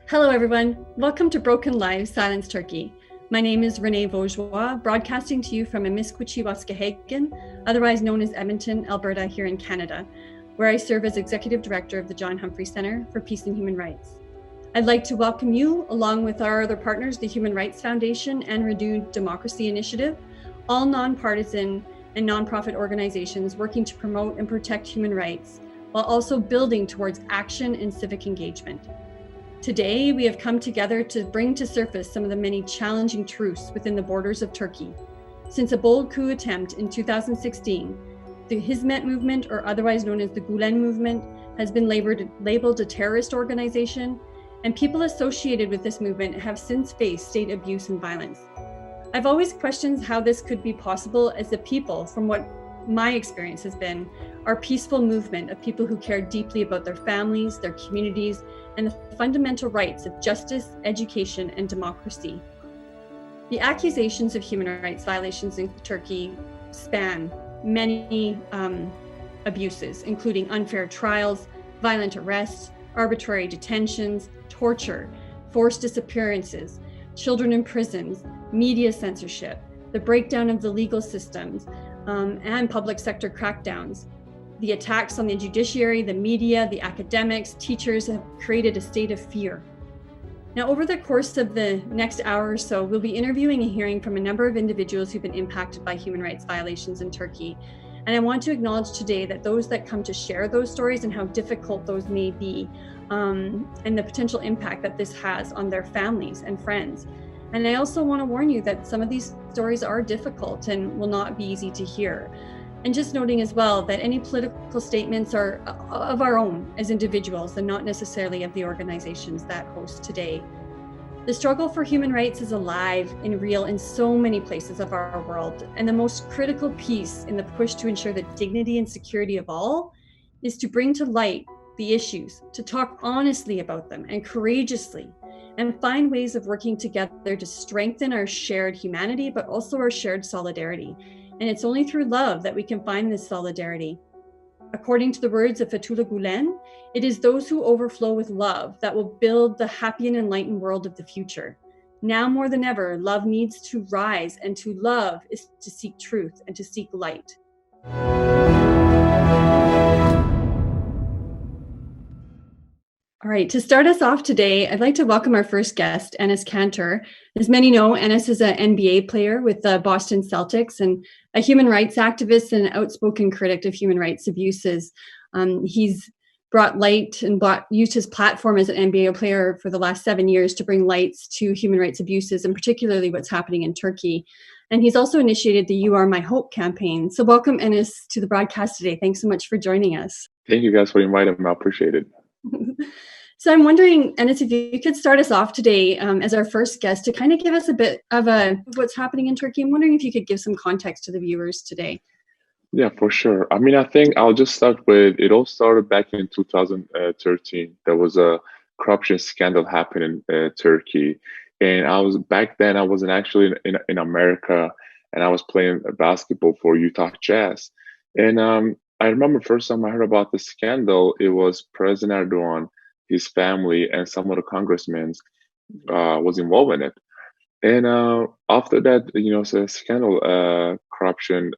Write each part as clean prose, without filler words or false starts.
Hello everyone, welcome to Broken Lives Silence Turkey. My name is Renee Vaugeois, broadcasting to you from Amisquichy, otherwise known as Edmonton, Alberta, here in Canada, where I serve as Executive Director of the John Humphrey Centre for Peace and Human Rights. I'd like to welcome you, along with our other partners, the Human Rights Foundation and Renewed Democracy Initiative, all nonpartisan and nonprofit organizations working to promote and protect human rights, while also building towards action and civic engagement. Today, we have come together to bring to surface some of the many challenging truths within the borders of Turkey. Since a bold coup attempt in 2016, the Hizmet movement, or otherwise known as the Gulen movement, has been labeled a terrorist organization, and people associated with this movement have since faced state abuse and violence. I've always questioned how this could be possible, as the people, from what my experience has been, are peaceful movement of people who care deeply about their families, their communities, and the fundamental rights of justice, education, and democracy. The accusations of human rights violations in Turkey span many abuses, including unfair trials, violent arrests, arbitrary detentions, torture, forced disappearances, children in prisons, media censorship, the breakdown of the legal systems, and public sector crackdowns. The attacks on the judiciary, the media, the academics, teachers have created a state of fear. Now, over the course of the next hour or so, we'll be interviewing and hearing from a number of individuals who've been impacted by human rights violations in Turkey. And I want to acknowledge today that those that come to share those stories and how difficult those may be, and the potential impact that this has on their families and friends. And I also want to warn you that some of these stories are difficult and will not be easy to hear. And just noting as well that any political statements are of our own as individuals and not necessarily of the organizations that host today. The struggle for human rights is alive and real in so many places of our world. And the most critical piece in the push to ensure the dignity and security of all is to bring to light the issues, to talk honestly about them and courageously, and find ways of working together to strengthen our shared humanity, but also our shared solidarity. And it's only through love that we can find this solidarity. According to the words of Fethullah Gulen, it is those who overflow with love that will build the happy and enlightened world of the future. Now more than ever, love needs to rise, and to love is to seek truth and to seek light. All right, to start us off today, I'd like to welcome our first guest, Enes Kanter. As many know, Enes is an NBA player with the Boston Celtics and a human rights activist and an outspoken critic of human rights abuses. He's brought light and used his platform as an NBA player for the last 7 years to bring lights to human rights abuses, and particularly what's happening in Turkey. And he's also initiated the You Are My Hope campaign. So welcome, Enes, to the broadcast today. Thanks so much for joining us. Thank you guys for inviting me. I appreciate it. So I'm wondering, Enes, if you could start us off today as our first guest to kind of give us a bit of what's happening in Turkey. I'm wondering if you could give some context to the viewers today. Yeah, for sure. I mean, I think I'll just start with, it all started back in 2013. There was a corruption scandal happening in Turkey. And back then, I wasn't actually in America, and I was playing basketball for Utah Jazz. And I remember first time I heard about the scandal, it was President Erdogan, his family, and some of the congressmen was involved in it. And after that, so scandal, corruption,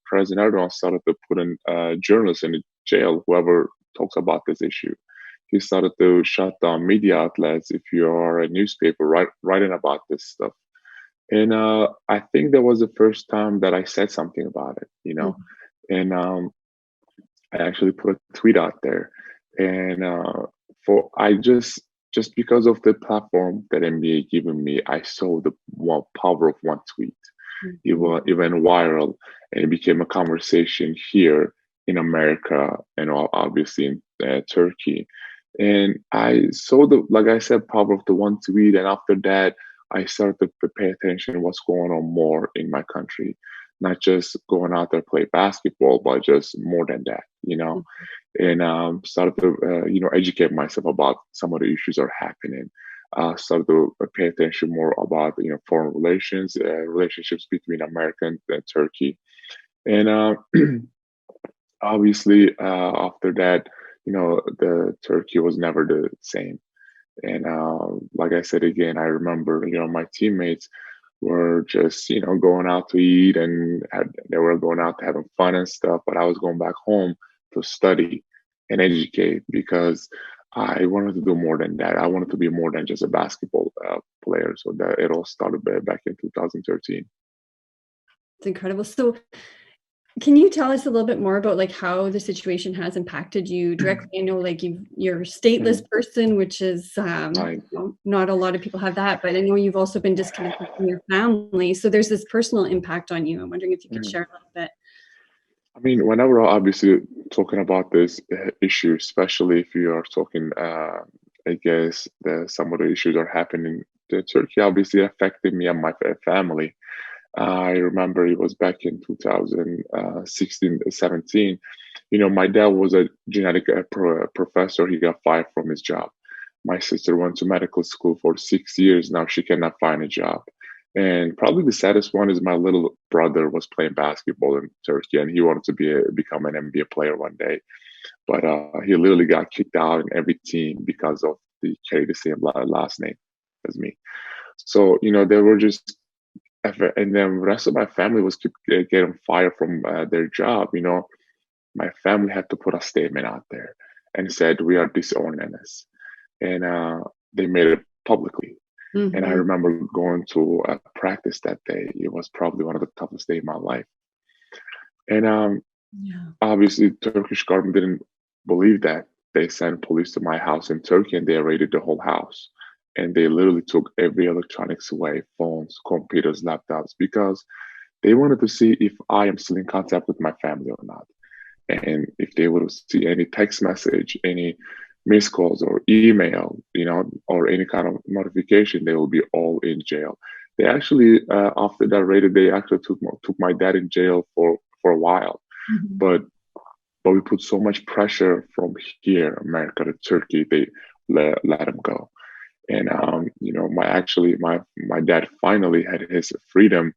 President Erdogan started to put in journalists in jail, whoever talks about this issue. He started to shut down media outlets if you are a newspaper writing about this stuff. And I think that was the first time that I said something about it, Mm-hmm. And I actually put a tweet out there. And just because of the platform that NBA given me, I saw the power of one tweet. Mm-hmm. It went viral, and it became a conversation here in America and obviously in Turkey. And I saw like I said, power of the one tweet. And after that, I started to pay attention to what's going on more in my country. Not just going out there play basketball, but just more than that, Mm-hmm. And started to, educate myself about some of the issues that are happening. Started to pay attention more about, foreign relations, relationships between America and Turkey. And obviously, after that, the Turkey was never the same. And like I said again, I remember, my teammates were just, going out to eat and they were going out to having fun and stuff. But I was going back home to study and educate because I wanted to do more than that. I wanted to be more than just a basketball player. So that it all started back in 2013. It's incredible. So can you tell us a little bit more about like how the situation has impacted you directly? I know like you're a stateless person, which is Right. not a lot of people have that, but I know you've also been disconnected from your family. So there's this personal impact on you. I'm wondering if you could share a little bit. I mean, whenever I'm obviously talking about this issue, especially if you are talking, I guess some of the issues are happening to Turkey, obviously affected me and my family. I remember it was back in 2016, 17. My dad was a genetic professor. He got fired from his job. My sister went to medical school for 6 years. Now she cannot find a job. And probably the saddest one is my little brother was playing basketball in Turkey, and he wanted to become an NBA player one day. But he literally got kicked out in every team because of the carry the same last name as me. So they were just, and then the rest of my family was getting fired from their job. My family had to put a statement out there and said we are disowning us, and they made it publicly. And I remember going to practice that day. It was probably one of the toughest days in my life. And obviously, Turkish government didn't believe that. They sent police to my house in Turkey, and they raided the whole house. And they literally took every electronics away, phones, computers, laptops, because they wanted to see if I am still in contact with my family or not. And if they would see any text message, any missed calls or email, or any kind of notification, they will be all in jail. They actually, after that raid, they actually took my dad in jail for a while. But we put so much pressure from here, America to Turkey, they let him go. And my dad finally had his freedom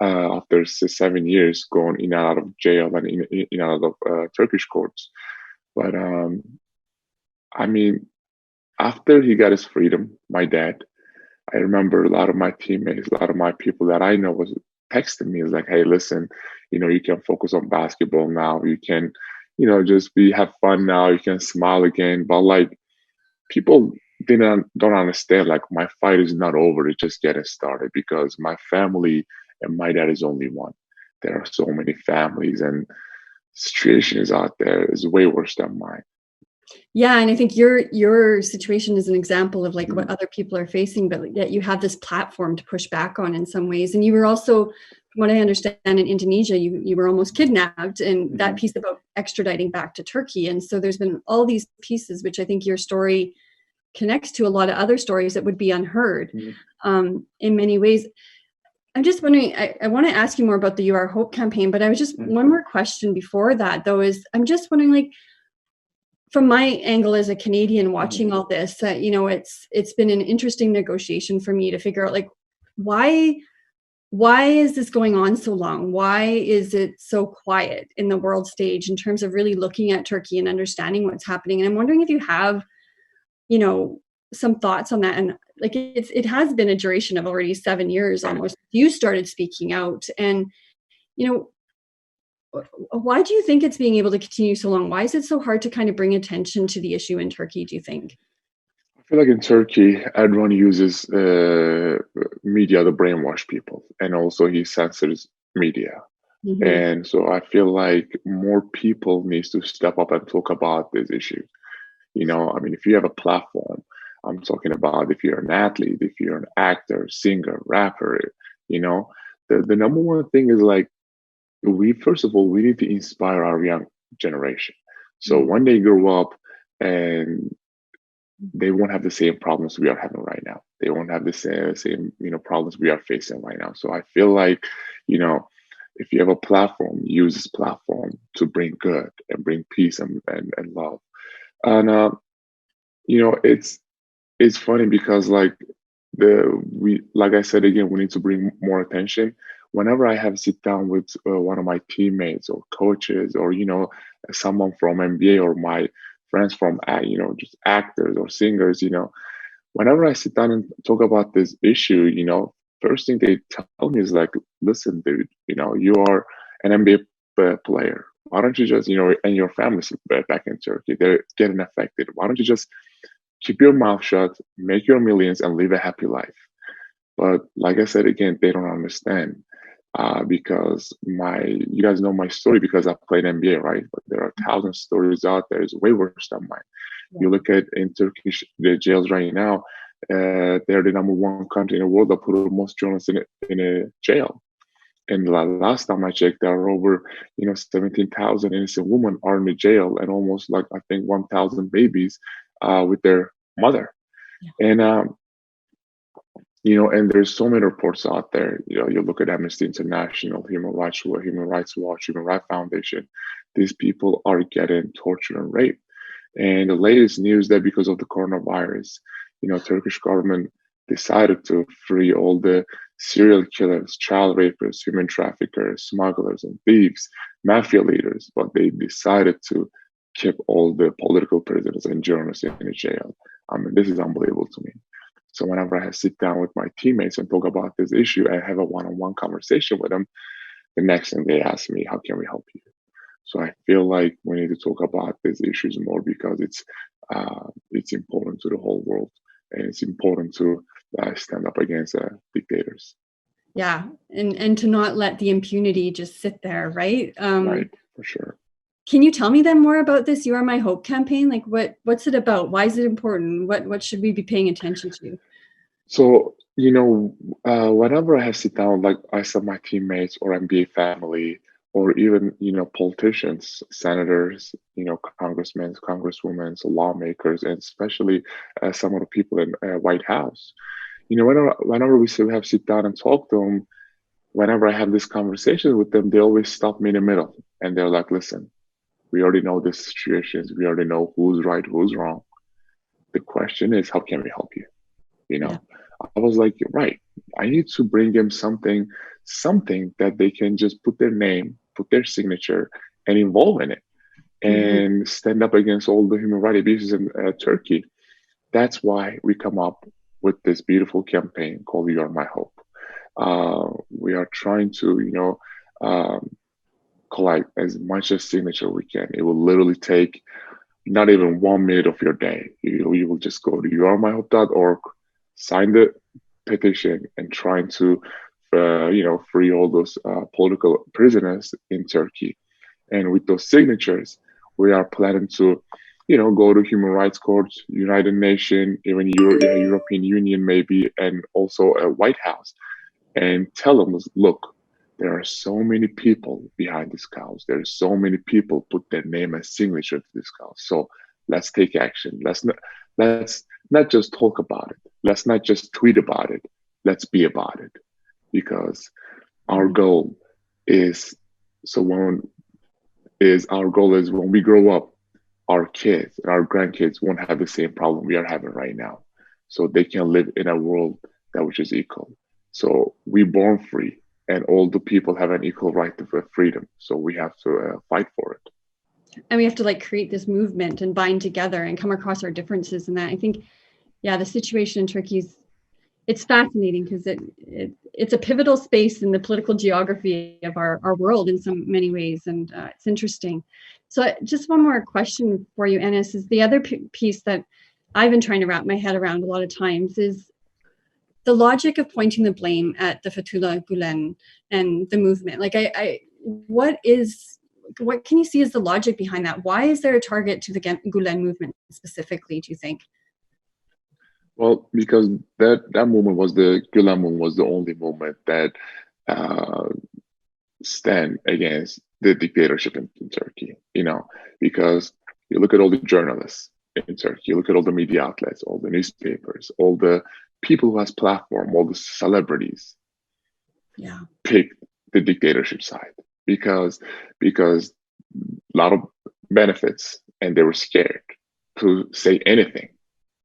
after 7 years going in and out of jail and in and out of Turkish courts. But I mean, after he got his freedom, my dad, I remember a lot of my teammates, a lot of my people that I know was texting me. It's like, hey, listen, you can focus on basketball now. You can, just have fun now. You can smile again. But like, people don't understand. Like, my fight is not over. It's just getting started because my family and my dad is only one. There are so many families and situations out there is way worse than mine. Yeah, and I think your situation is an example of like what other people are facing, but yet you have this platform to push back on in some ways. And you were also, from what I understand, in Indonesia, you were almost kidnapped, and that piece about extraditing back to Turkey. And so there's been all these pieces, which I think your story connects to a lot of other stories that would be unheard in many ways. I'm just wondering, I want to ask you more about the You Are Hope campaign, but I was just one more question before that, though, is I'm just wondering, like, from my angle as a Canadian watching all this, it's been an interesting negotiation for me to figure out, like, why is this going on so long? Why is it so quiet in the world stage in terms of really looking at Turkey and understanding what's happening? And I'm wondering if you have, some thoughts on that. And like, it has been a duration of already 7 years almost. You started speaking out, and why do you think it's being able to continue so long? Why is it so hard to kind of bring attention to the issue in Turkey, do you think? I feel like in Turkey, everyone uses media to brainwash people, and also he censors media. And so I feel like more people needs to step up and talk about this issue. I mean, if you have a platform, I'm talking about if you're an athlete, if you're an actor, singer, rapper, the number one thing is like, first of all, we need to inspire our young generation. So when they grow up and they won't have the same problems we are having right now. They won't have the same problems we are facing right now. So I feel like, if you have a platform, use this platform to bring good and bring peace and love. And it's funny because like like I said again, we need to bring more attention. Whenever I have sit down with one of my teammates or coaches or someone from NBA or my friends from just actors or singers, whenever I sit down and talk about this issue, first thing they tell me is like, listen, dude, you are an NBA player. Why don't you just, and your family's back in Turkey, they're getting affected. Why don't you just keep your mouth shut, make your millions, and live a happy life? But like I said again, they don't understand because you guys know my story because I played NBA, right? But there are 1,000 stories out there. It's way worse than mine. Yeah. You look at in Turkish the jails right now, they're the number one country in the world that put the most journalists in a jail. And last time I checked, there are over 17,000 innocent women are in the jail, and almost like I think 1,000 babies with their mother. Yeah. And and there's so many reports out there. You look at Amnesty International, Human Rights Watch, Human Rights Foundation. These people are getting tortured and raped. And the latest news that because of the coronavirus, Turkish government decided to free all the serial killers, child rapists, human traffickers, smugglers, and thieves, mafia leaders. But they decided to keep all the political prisoners and journalists in the jail. I mean, this is unbelievable to me. So whenever I sit down with my teammates and talk about this issue, I have a one-on-one conversation with them. The next thing they ask me, how can we help you? So I feel like we need to talk about these issues more because it's important to the whole world, and it's important to stand up against dictators. Yeah, and to not let the impunity just sit there, right? Right, for sure. Can you tell me then more about this You Are My Hope campaign? Like what's it about? Why is it important? What should we be paying attention to? So, whenever I have sit down, like I said, my teammates or NBA family, or even, politicians, senators, congressmen, congresswomen, lawmakers, and especially some of the people in White House, whenever we have sit down and talk to them, whenever I have this conversation with them, they always stop me in the middle. And they're like, listen, we already know the situations. We already know who's right, who's wrong. The question is, how can we help you? Yeah. I was like, right, I need to bring them something that they can just put their name, put their signature, and involve in it, and stand up against all the human rights abuses in Turkey. That's why we come up with this beautiful campaign called You Are My Hope. We are trying to, collect as much as signature we can. It will literally take not even 1 minute of your day. You will just go to youaremyhope.org, sign the petition, and trying to, free all those political prisoners in Turkey. And with those signatures, we are planning to, go to human rights courts, United Nations, even European Union maybe, and also a White House, and tell them, look, there are so many people behind this cause. There are so many people put their name and signature to this cause. So let's take action. Let's not just talk about it. Let's not just tweet about it. Let's be about it. Because our goal is when we grow up, our kids and our grandkids won't have the same problem we are having right now. So they can live in a world that which is equal. So we're born free, and all the people have an equal right to freedom. So we have to fight for it. And we have to create this movement and bind together and come across our differences. And that, I think, the situation in Turkey it's fascinating because it's a pivotal space in the political geography of our world in so many ways. And it's interesting. So just one more question for you, Enes, is the other piece that I've been trying to wrap my head around a lot of times is the logic of pointing the blame at the Fethullah Gulen and the movement. What can you see as the logic behind that? Why is there a target to the Gulen movement specifically, do you think? Well, because that movement Gulen movement was the only movement that stand against the dictatorship in Turkey, because you look at all the journalists in Turkey, you look at all the media outlets, all the newspapers, all the people who has platform, all the celebrities, pick the dictatorship side because a lot of benefits, and they were scared to say anything.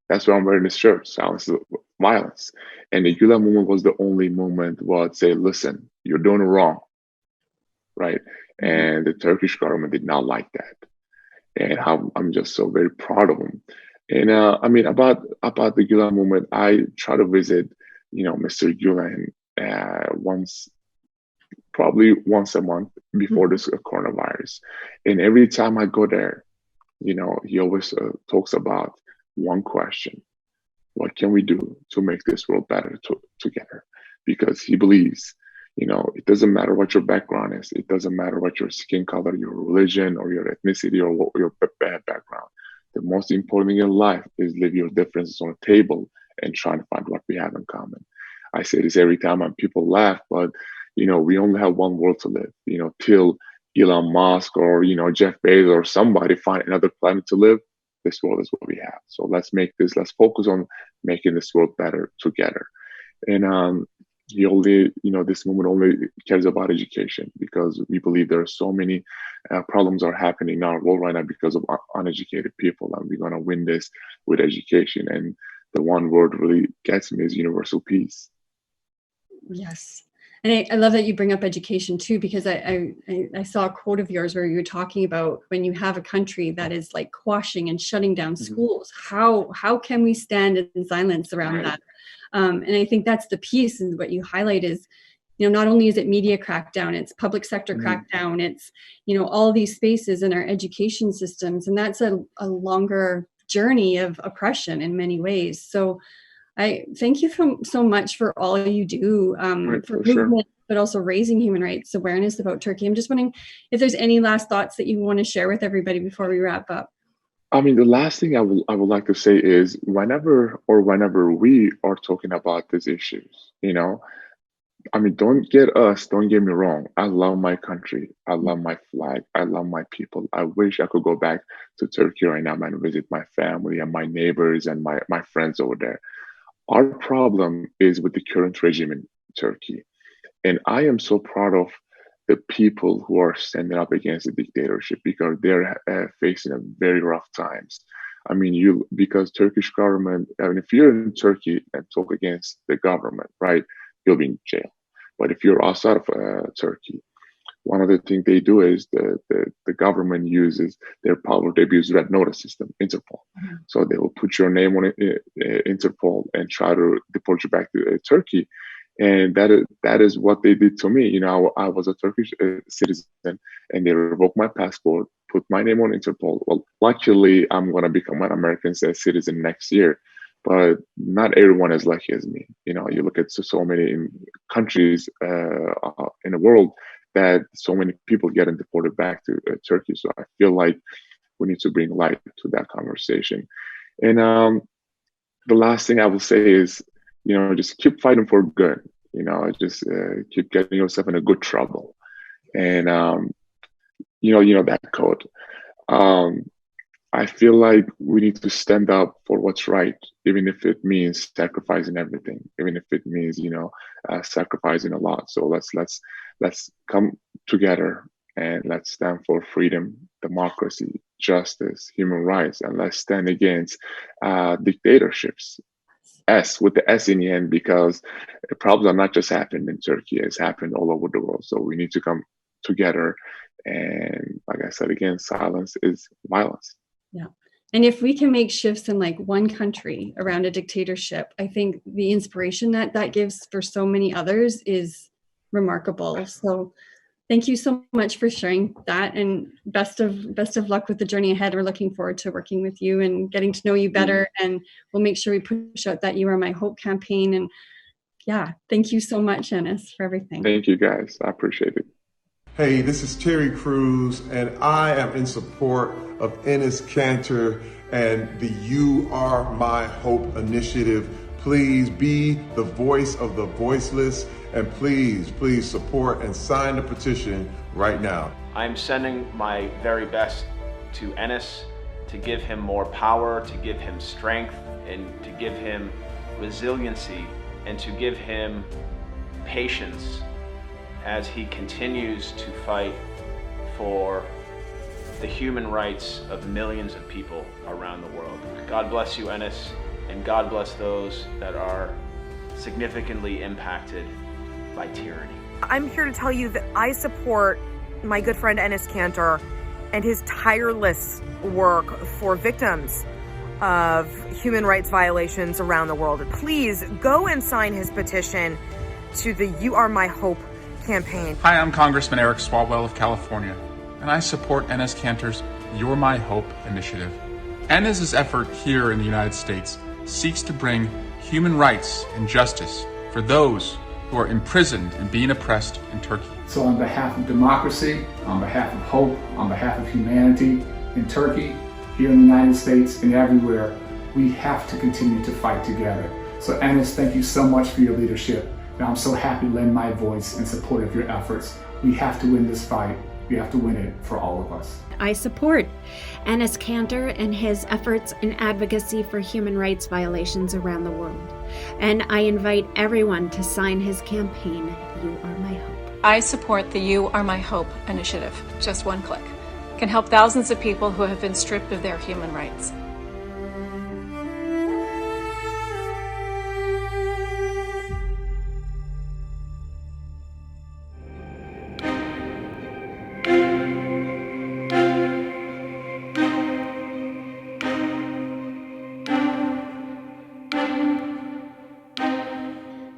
That's why I'm wearing this shirt. Silence is violence. And the Gulen movement was the only movement would say, listen, you're doing it wrong, right? And the Turkish government did not like that. And I'm just so very proud of them And I mean, about the Gulen movement, I try to visit, Mr. Gulen once, probably once a month before this coronavirus. And every time I go there, he always talks about one question: what can we do to make this world better together? Because he believes, it doesn't matter what your background is, it doesn't matter what your skin color, your religion, or your ethnicity, or what your background. The most important thing in life is leave your differences on the table and try to find what we have in common. I say this every time and people laugh, but we only have one world to live, till Elon Musk or, Jeff Bezos or somebody find another planet to live. This world is what we have. So let's focus on making this world better together. And he only, this movement only cares about education, because we believe there are so many problems are happening in our world right now because of uneducated people. And we're going to win this with education. And the one word really gets me is universal peace. Yes. And I love that you bring up education too, because I saw a quote of yours where you were talking about when you have a country that is like quashing and shutting down schools, how can we stand in silence around that? And I think that's the piece, and what you highlight is, not only is it media crackdown, it's public sector crackdown, it's, all these spaces in our education systems. And that's a longer journey of oppression in many ways. So I thank you so much for all you do for movement, but also raising human rights awareness about Turkey. I'm just wondering if there's any last thoughts that you want to share with everybody before we wrap up. I mean, the last thing I would like to say is whenever we are talking about these issues, I mean, don't get me wrong. I love my country. I love my flag. I love my people. I wish I could go back to Turkey right now and visit my family and my neighbors and my friends over there. Our problem is with the current regime in Turkey. And I am so proud of the people who are standing up against the dictatorship, because they're facing a very rough times. I mean, because Turkish government, I mean, if you're in Turkey and talk against the government, right, you'll be in jail. But if you're outside of Turkey, one of the things they do is the government uses their power to abuse red notice system, Interpol. So they will put your name on Interpol and try to deport you back to Turkey. And that is what they did to me. I was a Turkish citizen, and they revoked my passport, put my name on Interpol. Well, luckily, I'm going to become an American citizen next year. But not everyone is lucky as me. You look at so many countries in the world that so many people getting deported back to Turkey. So I feel like we need to bring light to that conversation. And the last thing I will say is, just keep fighting for good. Just keep getting yourself in a good trouble. And that quote. I feel like we need to stand up for what's right, even if it means sacrificing everything, even if it means sacrificing a lot. So let's come together and let's stand for freedom, democracy, justice, human rights, and let's stand against dictatorships. With the S in the end, because problems are not just happening in Turkey, it's happened all over the world. So we need to come together. And like I said, again, silence is violence. Yeah. And if we can make shifts in like one country around a dictatorship, I think the inspiration that gives for so many others is remarkable. So thank you so much for sharing that, and best of luck with the journey ahead. We're looking forward to working with you and getting to know you better. And we'll make sure we push out that You Are My Hope campaign. And yeah, thank you so much, Enes, for everything. Thank you, guys. I appreciate it. Hey, this is Terry Crews, and I am in support of Enes Kanter and the You Are My Hope initiative. Please be the voice of the voiceless, and please support and sign the petition right now. I'm sending my very best to Enes to give him more power, to give him strength, and to give him resiliency, and to give him patience as he continues to fight for the human rights of millions of people around the world. God bless you, Enes, and God bless those that are significantly impacted by tyranny. I'm here to tell you that I support my good friend Enes Kanter and his tireless work for victims of human rights violations around the world. Please go and sign his petition to the You Are My Hope campaign. Hi, I'm Congressman Eric Swalwell of California, and I support Enes Kanter's You're My Hope initiative. Enes's effort here in the United States seeks to bring human rights and justice for those who are imprisoned and being oppressed in Turkey. So on behalf of democracy, on behalf of hope, on behalf of humanity in Turkey, here in the United States and everywhere, we have to continue to fight together. So Enes, thank you so much for your leadership. And I'm so happy to lend my voice in support of your efforts. We have to win this fight. We have to win it for all of us. I support Enes Kanter and his efforts in advocacy for human rights violations around the world. And I invite everyone to sign his campaign, You Are My Hope. I support the You Are My Hope initiative. Just one click can help thousands of people who have been stripped of their human rights.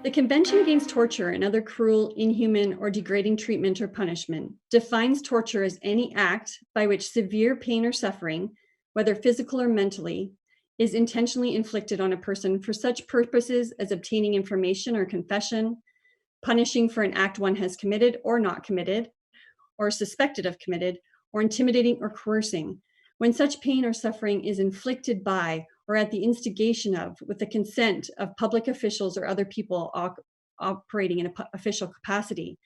The Convention Against Torture and Other Cruel, Inhuman, or Degrading Treatment or Punishment defines torture as any act by which severe pain or suffering, whether physical or mentally, is intentionally inflicted on a person for such purposes as obtaining information or confession, punishing for an act one has committed or not committed, or suspected of committed, or intimidating or coercing, when such pain or suffering is inflicted by or at the instigation of, with the consent of public officials or other people operating in an official capacity.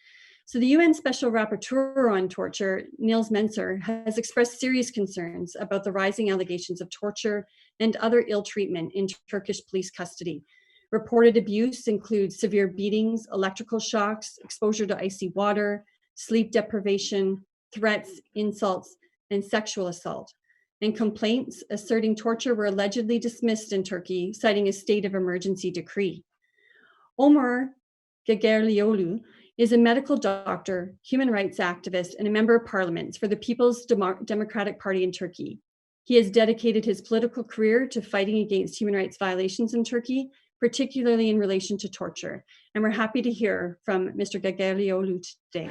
So the UN Special Rapporteur on Torture, Nils Menser, has expressed serious concerns about the rising allegations of torture and other ill treatment in Turkish police custody. Reported abuse includes severe beatings, electrical shocks, exposure to icy water, sleep deprivation, threats, insults, and sexual assault. And complaints asserting torture were allegedly dismissed in Turkey, citing a state of emergency decree. Omer Gergerlioğlu is a medical doctor, human rights activist, and a member of parliament for the People's Democratic Party in Turkey. He has dedicated his political career to fighting against human rights violations in Turkey, particularly in relation to torture. And we're happy to hear from Mr. Gergerlioğlu today.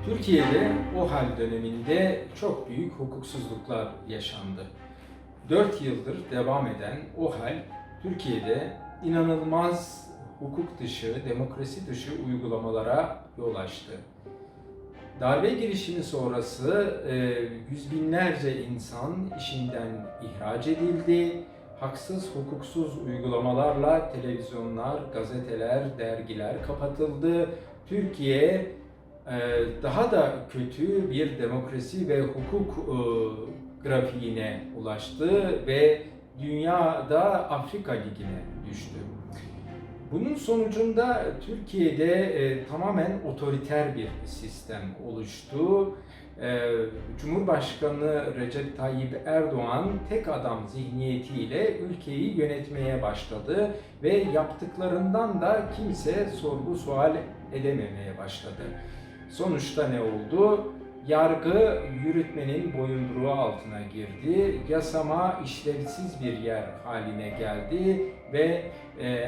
Türkiye'de o hal döneminde çok büyük hukuksuzluklar yaşandı. 4 yıldır devam eden o hal Türkiye'de inanılmaz hukuk dışı, demokrasi dışı uygulamalara yol açtı. Darbe girişimi sonrası yüz binlerce insan işinden ihraç edildi. Haksız, hukuksuz uygulamalarla televizyonlar, gazeteler, dergiler kapatıldı. Türkiye daha da kötü bir demokrasi ve hukuk grafiğine ulaştı ve dünyada Afrika Ligi'ne düştü. Bunun sonucunda Türkiye'de tamamen otoriter bir sistem oluştu. Cumhurbaşkanı Recep Tayyip Erdoğan tek adam zihniyetiyle ülkeyi yönetmeye başladı ve yaptıklarından da kimse sorgu sual edememeye başladı. Sonuçta ne oldu? Yargı yürütmenin boyunduruğu altına girdi, yasama işlevsiz bir yer haline geldi ve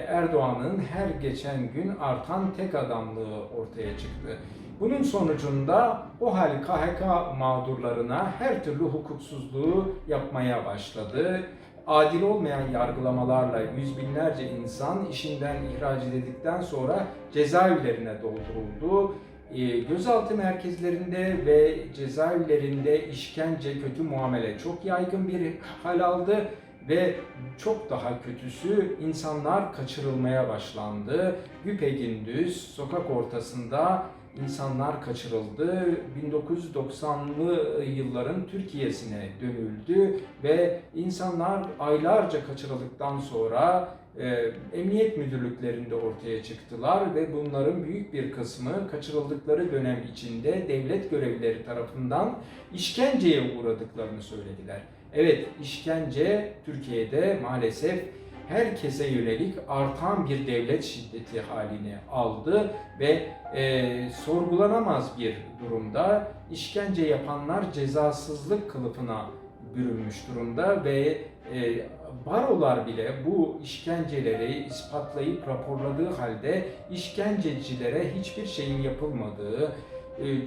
Erdoğan'ın her geçen gün artan tek adamlığı ortaya çıktı. Bunun sonucunda o hal KHK mağdurlarına her türlü hukuksuzluğu yapmaya başladı. Adil olmayan yargılamalarla yüz binlerce insan işinden ihraç edildikten sonra cezaevlerine dolduruldu. Gözaltı merkezlerinde ve cezaevlerinde işkence, kötü muamele çok yaygın bir hal aldı ve çok daha kötüsü insanlar kaçırılmaya başlandı. Güpegündüz sokak ortasında insanlar kaçırıldı. 1990'lı yılların Türkiye'sine dönüldü ve insanlar aylarca kaçırıldıktan sonra emniyet müdürlüklerinde ortaya çıktılar ve bunların büyük bir kısmı kaçırıldıkları dönem içinde devlet görevlileri tarafından işkenceye uğradıklarını söylediler. Evet, işkence Türkiye'de maalesef herkese yönelik artan bir devlet şiddeti haline aldı ve sorgulanamaz bir durumda. İşkence yapanlar cezasızlık kılıfına bürünmüş durumda ve barolar bile bu işkenceleri ispatlayıp raporladığı halde işkencecilere hiçbir şeyin yapılmadığı,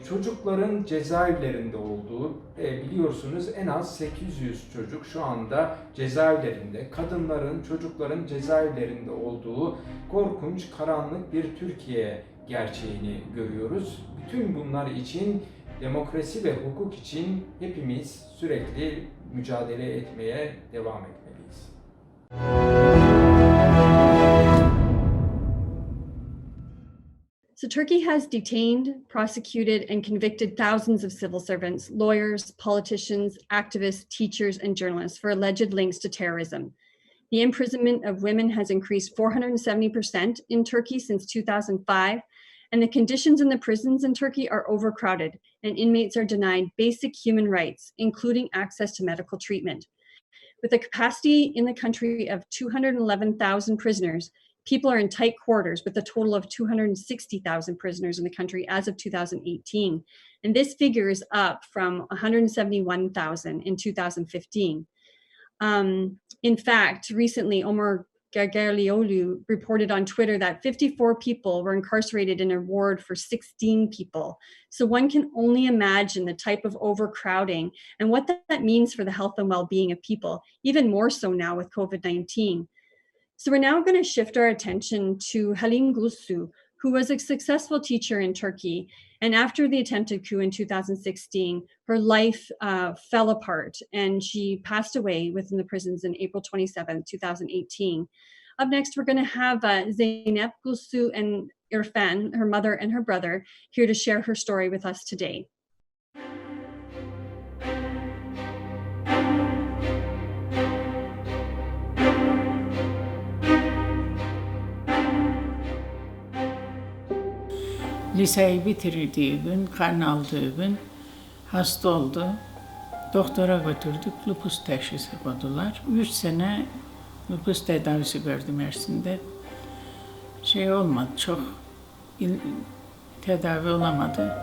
çocukların cezaevlerinde olduğu, biliyorsunuz en az 800 çocuk şu anda cezaevlerinde, kadınların, çocukların cezaevlerinde olduğu korkunç, karanlık bir Türkiye gerçeğini görüyoruz. Bütün bunlar için, demokrasi ve hukuk için hepimiz sürekli mücadele etmeye devam etmeliyiz. So Turkey has detained, prosecuted, and convicted thousands of civil servants, lawyers, politicians, activists, teachers, and journalists for alleged links to terrorism. The imprisonment of women has increased 470% in Turkey since 2005, and the conditions in the prisons in Turkey are overcrowded, and inmates are denied basic human rights, including access to medical treatment. With a capacity in the country of 211,000 prisoners, people are in tight quarters with a total of 260,000 prisoners in the country as of 2018. And this figure is up from 171,000 in 2015. In fact, recently, Omer Gergerlioğlu reported on Twitter that 54 people were incarcerated in a ward for 16 people. So one can only imagine the type of overcrowding and what that means for the health and well-being of people, even more so now with COVID-19. So we're now going to shift our attention to Halime Gülsu, who was a successful teacher in Turkey. And after the attempted coup in 2016, her life fell apart and she passed away within the prisons in April 27, 2018. Up next, we're going to have Zeynep Gülsu and Irfan, her mother and her brother, here to share her story with us today. Liseyi bitirdiği gün, kan aldığı gün hasta oldu. Doktora götürdük, lupus teşhisi koydular. 3 sene lupus tedavisi gördüm Mersin'de. Olmadı, çok tedavi olamadı.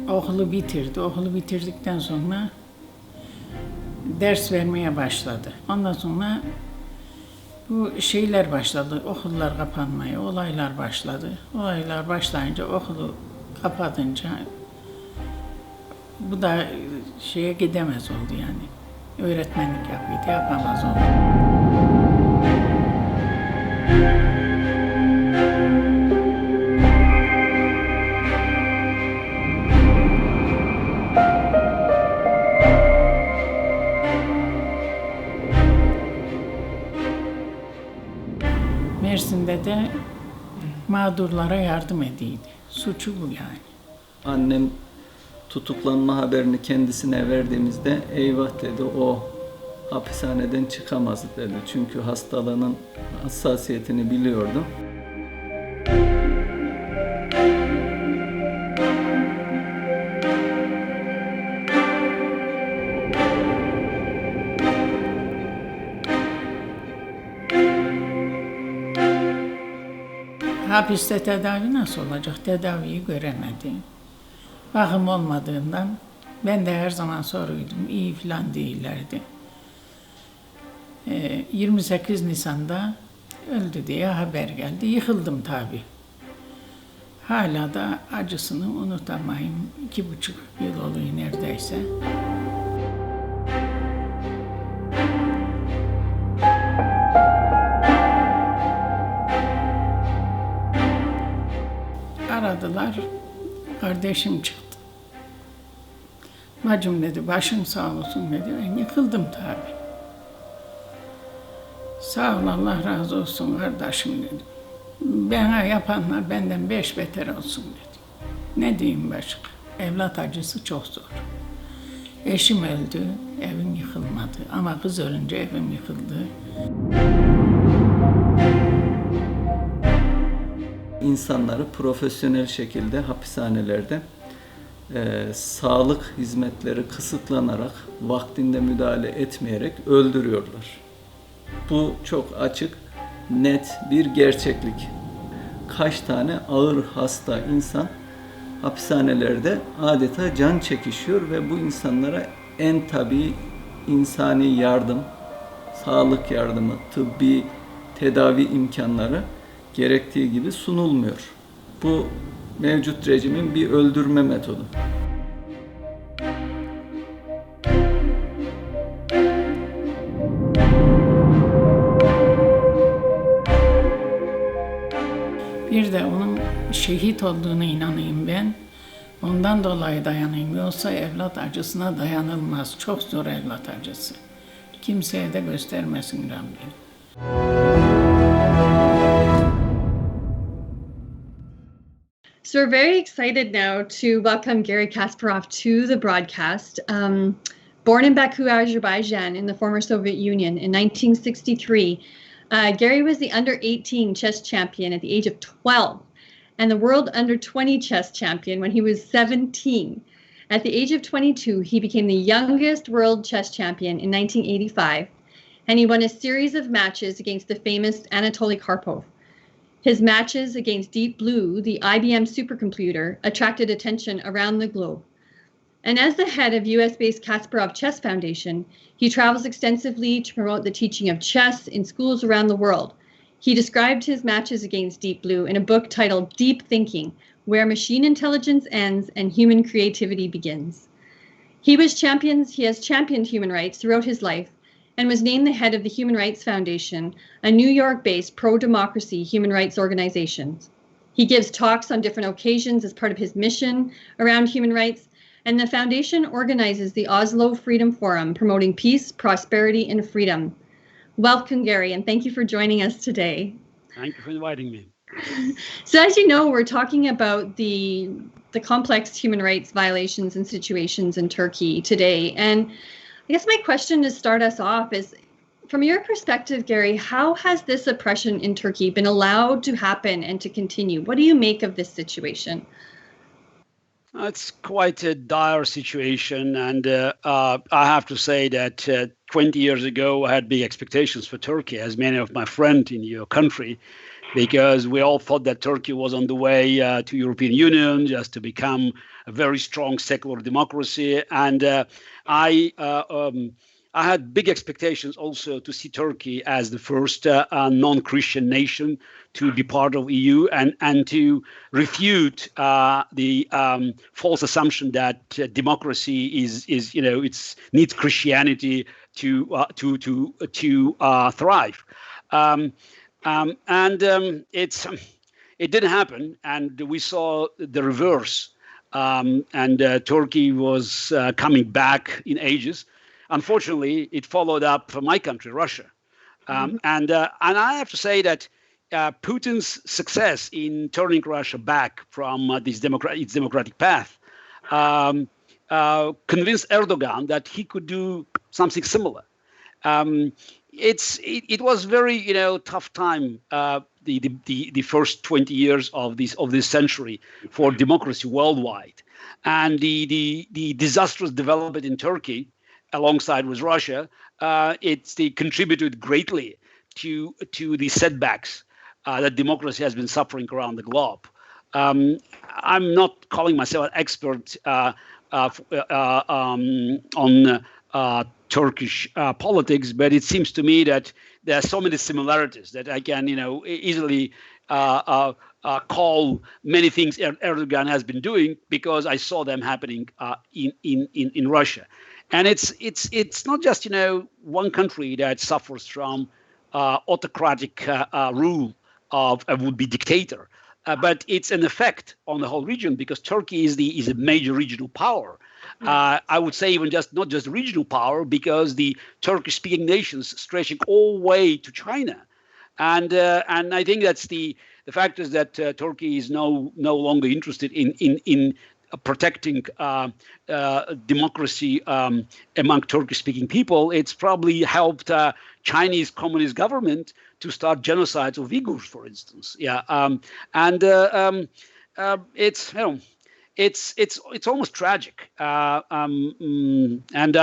Okulu bitirdi. Okulu bitirdikten sonra ders vermeye başladı. Ondan sonra bu şeyler başladı. Okullar kapanmaya, olaylar başladı. Olaylar başlayınca, okulu kapatınca bu da gidemez oldu yani. Öğretmenlik yapıyordu, yapamaz oldu. Mersin'de de mağdurlara yardım ediydi. Suçu bu yani. Annem tutuklanma haberini kendisine verdiğimizde eyvah dedi, o hapishaneden çıkamaz dedi. Çünkü hastalığının hassasiyetini biliyordu. Hapiste tedavi nasıl olacak? Tedaviyi göremedi. Bakım olmadığından ben de her zaman soruydum. İyi falan değillerdi. 28 Nisan'da öldü diye haber geldi. Yıkıldım tabii. Hala da acısını unutamayayım. 2,5 yıl oluyor neredeyse. Aradılar, kardeşim çıktı. Bacım dedi, başın sağ olsun dedi. Ben yıkıldım tabii. Sağ ol, Allah razı olsun kardeşim dedi. Bana yapanlar benden 5 beter olsun dedi. Ne diyeyim başka? Evlat acısı çok zor. Eşim öldü, evim yıkılmadı. Ama kız ölünce evim yıkıldı. İnsanları profesyonel şekilde hapishanelerde sağlık hizmetleri kısıtlanarak, vaktinde müdahale etmeyerek öldürüyorlar. Bu çok açık, net bir gerçeklik. Kaç tane ağır hasta insan hapishanelerde adeta can çekişiyor ve bu insanlara en tabii insani yardım, sağlık yardımı, tıbbi tedavi imkanları gerektiği gibi sunulmuyor. Bu mevcut rejimin bir öldürme metodu. Bir de onun şehit olduğuna inanayım ben. Ondan dolayı dayanayım. Yoksa evlat acısına dayanılmaz. Çok zor evlat acısı. Kimseye de göstermesin Rabbim. So we're very excited now to welcome Garry Kasparov to the broadcast. Born in Baku, Azerbaijan, in the former Soviet Union in 1963, Garry was the under-18 chess champion at the age of 12 and the world under-20 chess champion when he was 17. At the age of 22, he became the youngest world chess champion in 1985, and he won a series of matches against the famous Anatoly Karpov. His matches against Deep Blue, the IBM supercomputer, attracted attention around the globe. And as the head of US-based Kasparov Chess Foundation, he travels extensively to promote the teaching of chess in schools around the world. He described his matches against Deep Blue in a book titled Deep Thinking, Where Machine Intelligence Ends and Human Creativity Begins. He has championed human rights throughout his life and was named the head of the Human Rights Foundation, a New York-based pro-democracy human rights organization. He gives talks on different occasions as part of his mission around human rights, and the foundation organizes the Oslo Freedom Forum, promoting peace, prosperity, and freedom. Welcome, Garry, and thank you for joining us today. Thank you for inviting me. So as you know, we're talking about the complex human rights violations and situations in Turkey today. And I guess my question to start us off is, from your perspective, Garry, how has this oppression in Turkey been allowed to happen and to continue? What do you make of this situation? It's quite a dire situation, and I have to say that 20 years ago I had big expectations for Turkey, as many of my friends in your country, because we all thought that Turkey was on the way to European Union, just to become a very strong secular democracy. And I had big expectations also to see Turkey as the first non-Christian nation to be part of EU and to refute the false assumption that democracy is it needs Christianity to thrive. It didn't happen, and we saw the reverse. Turkey was coming back in ages. Unfortunately, it followed up my country, Russia. And I have to say that Putin's success in turning Russia back from its democratic path convinced Erdogan that he could do something similar. It was very tough time, the first 20 years of this century for democracy worldwide, and the disastrous development in Turkey alongside with Russia, they contributed greatly to the setbacks that democracy has been suffering around the globe. I'm not calling myself an expert on Turkish politics, but it seems to me that there are so many similarities that I can, easily call many things Erdogan has been doing because I saw them happening in Russia. And it's not just one country that suffers from autocratic rule of a would-be dictator, but it's an effect on the whole region because Turkey is a major regional power. I would say even not just regional power, because the Turkish-speaking nations stretching all the way to China, and I think that's the fact is that Turkey is no longer interested in protecting democracy among Turkish-speaking people. It's probably helped Chinese Communist government to start genocides of Uyghurs, for instance. Yeah, it's it's almost tragic, and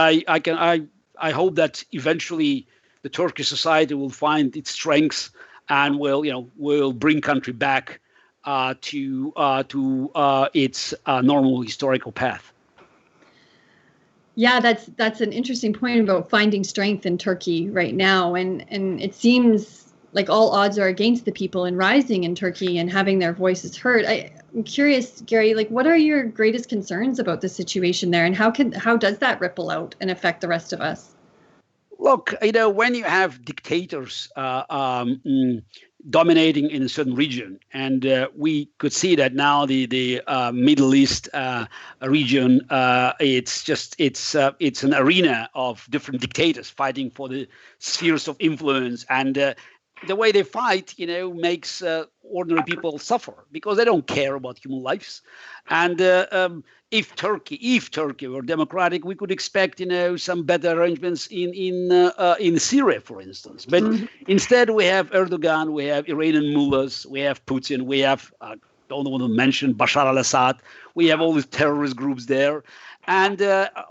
I hope that eventually the Turkish society will find its strengths and will bring country back to its normal historical path. Yeah, that's an interesting point about finding strength in Turkey right now, and it seems like all odds are against the people in rising in Turkey and having their voices heard. I'm curious, Garry, like what are your greatest concerns about the situation there, and how does that ripple out and affect the rest of us? Look, when you have dictators dominating in a certain region, and we could see that now the Middle East region, it's an arena of different dictators fighting for the spheres of influence, and the way they fight, makes ordinary people suffer because they don't care about human lives. And if Turkey were democratic, we could expect, some better arrangements in Syria, for instance. But instead, we have Erdogan, we have Iranian mullahs, we have Putin, we have don't want to mention Bashar al-Assad. We have all these terrorist groups there, and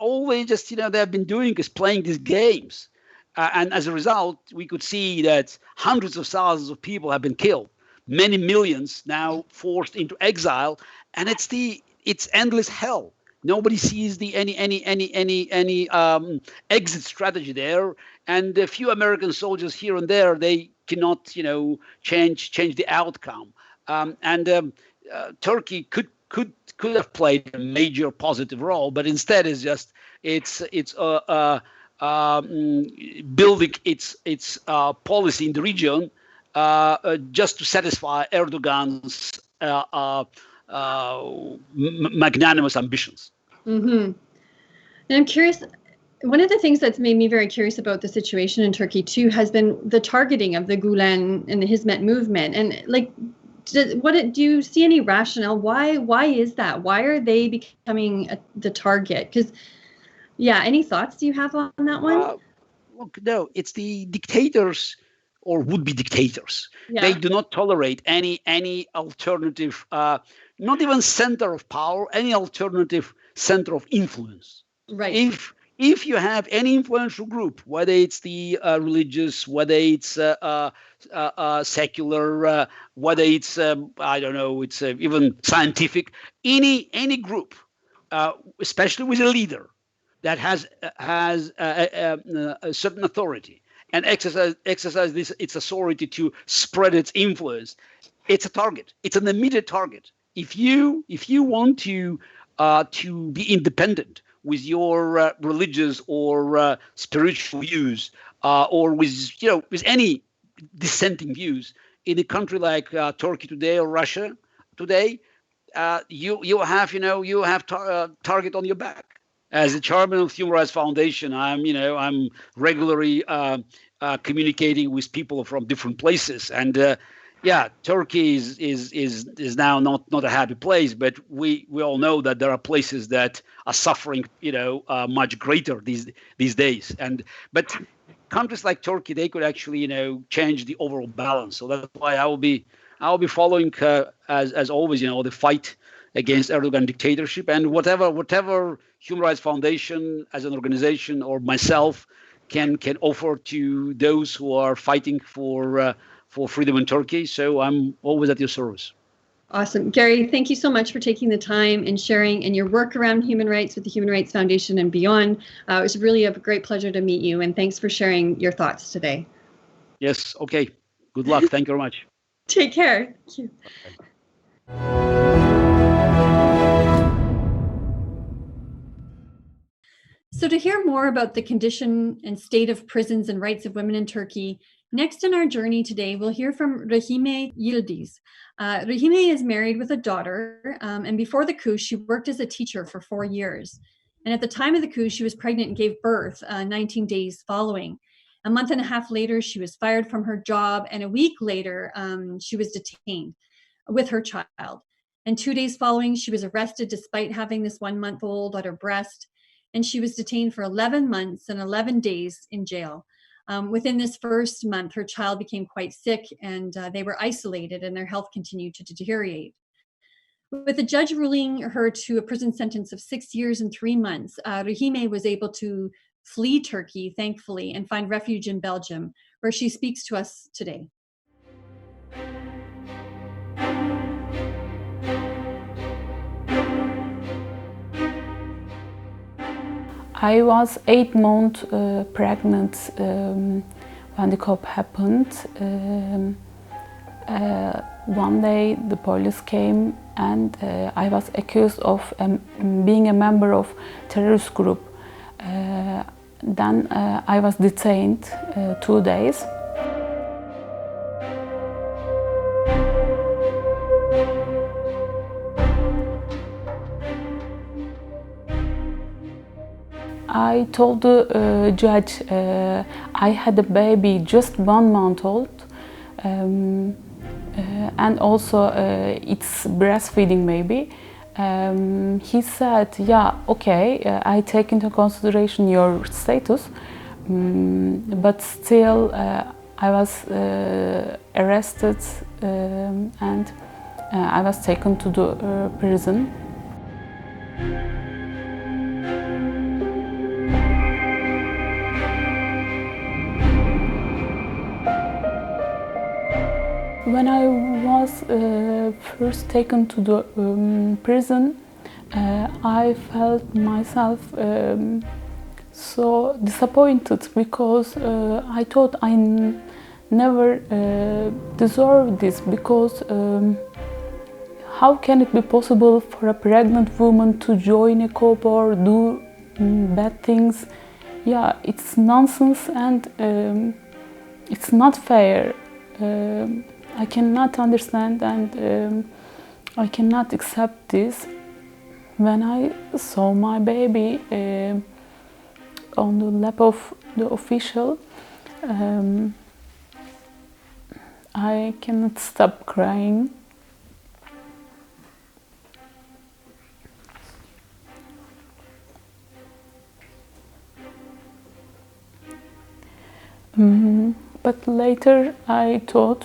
all they just they've been doing is playing these games. And as a result, we could see that hundreds of thousands of people have been killed, many millions now forced into exile, and it's endless hell. Nobody sees any exit strategy there, and a few American soldiers here and there, they cannot change the outcome. Turkey could have played a major positive role, but instead it's building its policy in the region just to satisfy Erdogan's magnanimous ambitions. And I'm curious, one of the things that's made me very curious about the situation in Turkey too has been the targeting of the Gulen and the Hizmet movement. And do you see any rationale? Why is that? Why are they becoming the target? Because any thoughts do you have on that one? Look, no, it's the dictators or would-be dictators. Yeah. They do not tolerate any alternative, not even center of power, any alternative center of influence. Right. If you have any influential group, whether it's the religious, whether it's secular, whether it's it's even scientific, any group, especially with a leader that has a certain authority and exercise its authority to spread its influence, it's a target. It's an immediate target. If you want to be independent with your religious or spiritual views, or with any dissenting views in a country like Turkey today or Russia today, you have target on your back. As the chairman of Human Rights Foundation, I'm regularly communicating with people from different places, and Turkey is now not a happy place, but we all know that there are places that are suffering much greater these days, but countries like Turkey, they could actually change the overall balance. So that's why I will be following as always the fight against Erdogan dictatorship, and whatever Human Rights Foundation as an organization or myself can offer to those who are fighting for freedom in Turkey. So I'm always at your service. Awesome. Garry, thank you so much for taking the time and sharing and your work around human rights with the Human Rights Foundation and beyond. It was really a great pleasure to meet you, and thanks for sharing your thoughts today. Yes. Okay. Good luck. Thank you very much. Take care. Thank you. So to hear more about the condition and state of prisons and rights of women in Turkey, next in our journey today, we'll hear from Halime Gülsu. Halime is married with a daughter, and before the coup, she worked as a teacher for 4 years. And at the time of the coup, she was pregnant and gave birth 19 days following. A month and a half later, she was fired from her job, and a week later, she was detained with her child. And 2 days following, she was arrested despite having this 1-month-old at her breast. And she was detained for 11 months and 11 days in jail. Within this first month, her child became quite sick and they were isolated and their health continued to deteriorate. With the judge ruling her to a prison sentence of 6 years and 3 months, Rahime was able to flee Turkey, thankfully, and find refuge in Belgium, where she speaks to us today. I was 8 months pregnant when the coup happened. One day the police came and I was accused of being a member of terrorist group. Then I was detained 2 days. I told the judge I had a baby just 1 month old, and also it's breastfeeding maybe. He said, yeah, okay, I take into consideration your status, but still I was arrested and I was taken to the prison. When I was first taken to the prison, I felt myself so disappointed because I thought I never deserved this, because how can it be possible for a pregnant woman to join a coup or do bad things? Yeah, it's nonsense and it's not fair. I cannot understand and I cannot accept this. When I saw my baby on the lap of the official, I cannot stop crying. But later I thought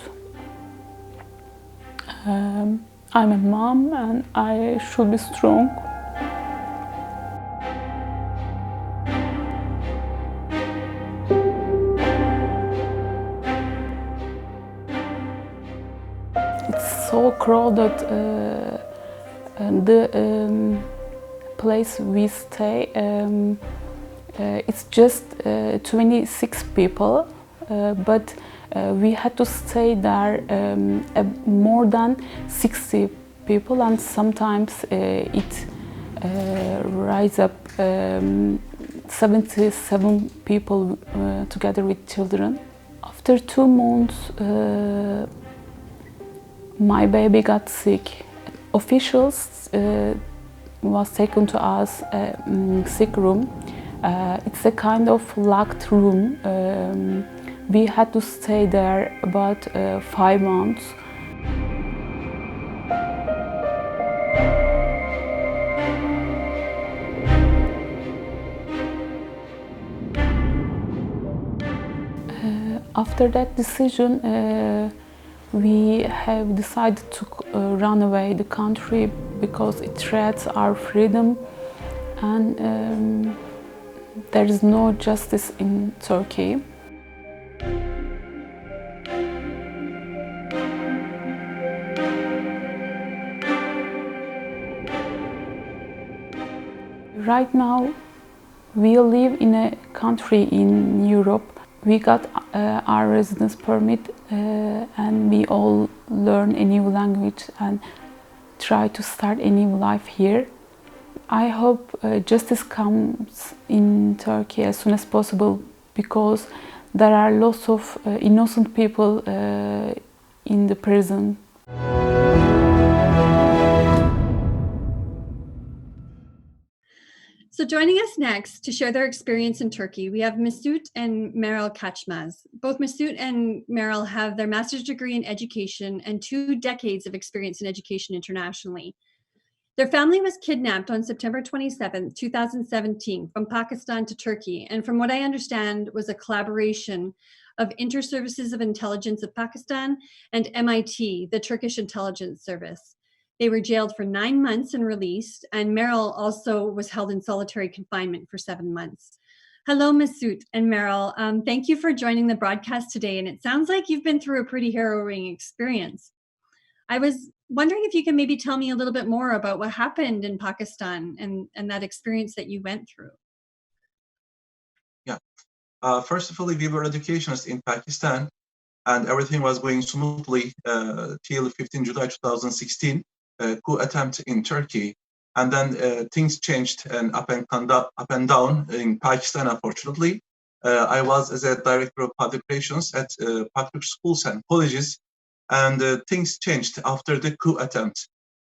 I'm a mom and I should be strong. It's so crowded. The place we stay, it's just 26 people, but we had to stay there more than 60 people, and sometimes it rise up 77 people together with children. After 2 months, my baby got sick. Officials was taken to us sick room. It's a kind of locked room. We had to stay there about 5 months. After that decision, we have decided to run away the country because it threats our freedom, and there is no justice in Turkey. Right now, we live in a country in Europe. We got our residence permit and we all learn a new language and try to start a new life here. I hope justice comes in Turkey as soon as possible, because there are lots of innocent people in the prison. So joining us next to share their experience in Turkey, we have Mesut and Meral Kaçmaz. Both Mesut and Meral have their master's degree in education and 2 decades of experience in education internationally. Their family was kidnapped on September 27, 2017, from Pakistan to Turkey, and from what I understand, was a collaboration of Inter-Services of Intelligence of Pakistan and MIT, the Turkish intelligence service. They were jailed for 9 months and released, and Meral also was held in solitary confinement for 7 months. Hello, Mesut and Meral. Thank you for joining the broadcast today, and it sounds like you've been through a pretty harrowing experience. I was wondering if you can maybe tell me a little bit more about what happened in Pakistan and that experience that you went through. Yeah. First of all, we were educationists in Pakistan, and everything was going smoothly till 15 July 2016, coup attempt in Turkey. And then things changed and up and down in Pakistan, unfortunately. I was as a director of public relations at public schools and colleges, and things changed after the coup attempt.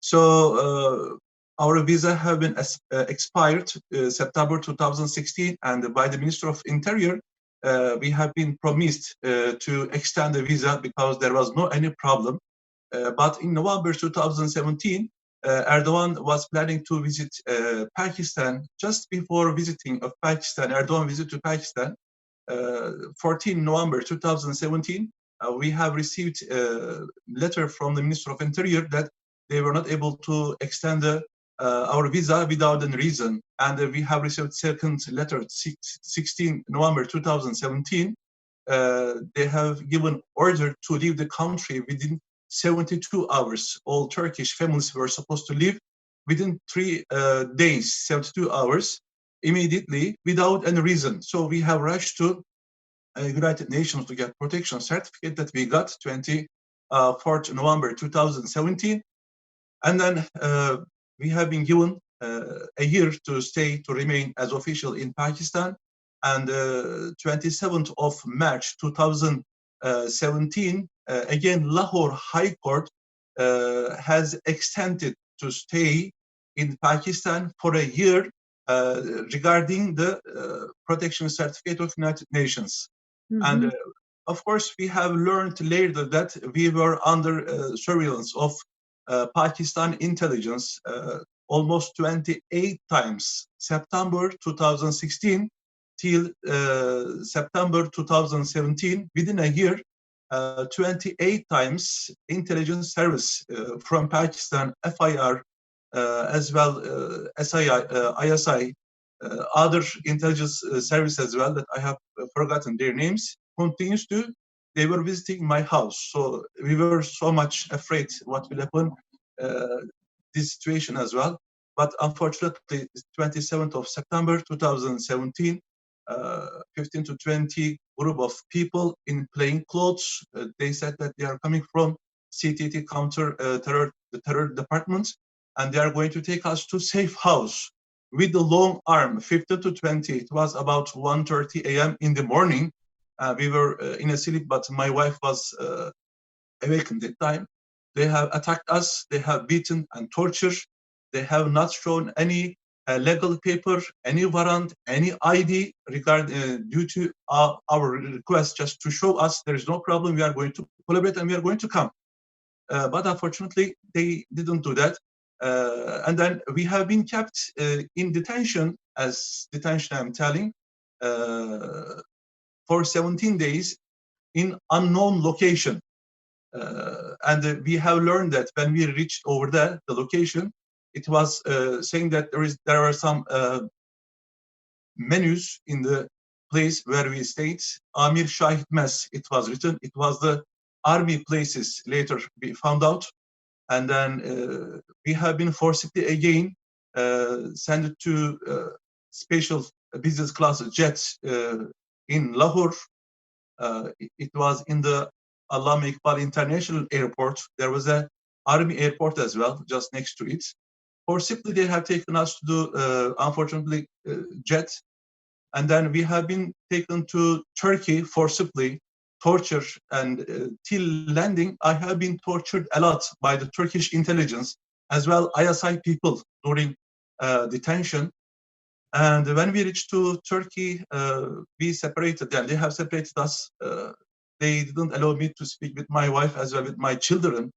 So our visa have been expired September 2016, and by the Minister of Interior, we have been promised to extend the visa because there was no any problem. But in November 2017, Erdogan was planning to visit Pakistan. Just before visiting of Pakistan, Erdogan visit to Pakistan, 14 November 2017, we have received a letter from the Minister of Interior that they were not able to extend our visa without any reason. And we have received second letter, 16 November 2017. They have given order to leave the country within 72 hours. All Turkish families were supposed to leave within 3 days, 72 hours, immediately, without any reason. So we have rushed to United Nations to get protection certificate that we got 24th November 2017. And then we have been given a year to stay, to remain as official in Pakistan. And 27th of March 2017, again, Lahore High Court has extended to stay in Pakistan for a year regarding the protection certificate of United Nations. Mm-hmm. And of course, we have learned later that we were under surveillance of Pakistan intelligence almost 28 times, September 2016 till September 2017, within a year, 28 times intelligence service from Pakistan, FIR, as well ISI, other intelligence service as well that I have forgotten their names, continues to, they were visiting my house. So we were so much afraid what will happen, this situation as well. But unfortunately, 27th of September 2017, 15 to 20 group of people in plain clothes, they said that they are coming from CTT terror department, and they are going to take us to safe house with the long arm, 15 to 20. It was about 1:30 a.m. in the morning. We were in a sleep, but my wife was awakened at the time. They have attacked us. They have beaten and tortured. They have not shown any legal paper, any warrant, any ID regarding due to our request, just to show us there is no problem. We are going to collaborate and we are going to come. But unfortunately, they didn't do that. And then we have been kept in detention, as detention I'm telling, for 17 days in unknown location. And we have learned that when we reached over there, the location, it was saying that there are some menus in the place where we stayed. Amir Shahid Mess, it was written. It was the army places, later we found out. And then we have been forcibly again sent to special business class jets in Lahore. It was in the Allama Iqbal International Airport. There was an army airport as well, just next to it. Forcibly, they have taken us to the, unfortunately, jet. And then we have been taken to Turkey forcibly, torture, and till landing, I have been tortured a lot by the Turkish intelligence, as well ISI people during detention. And when we reached to Turkey, we separated them. They have separated us. They didn't allow me to speak with my wife as well with my children.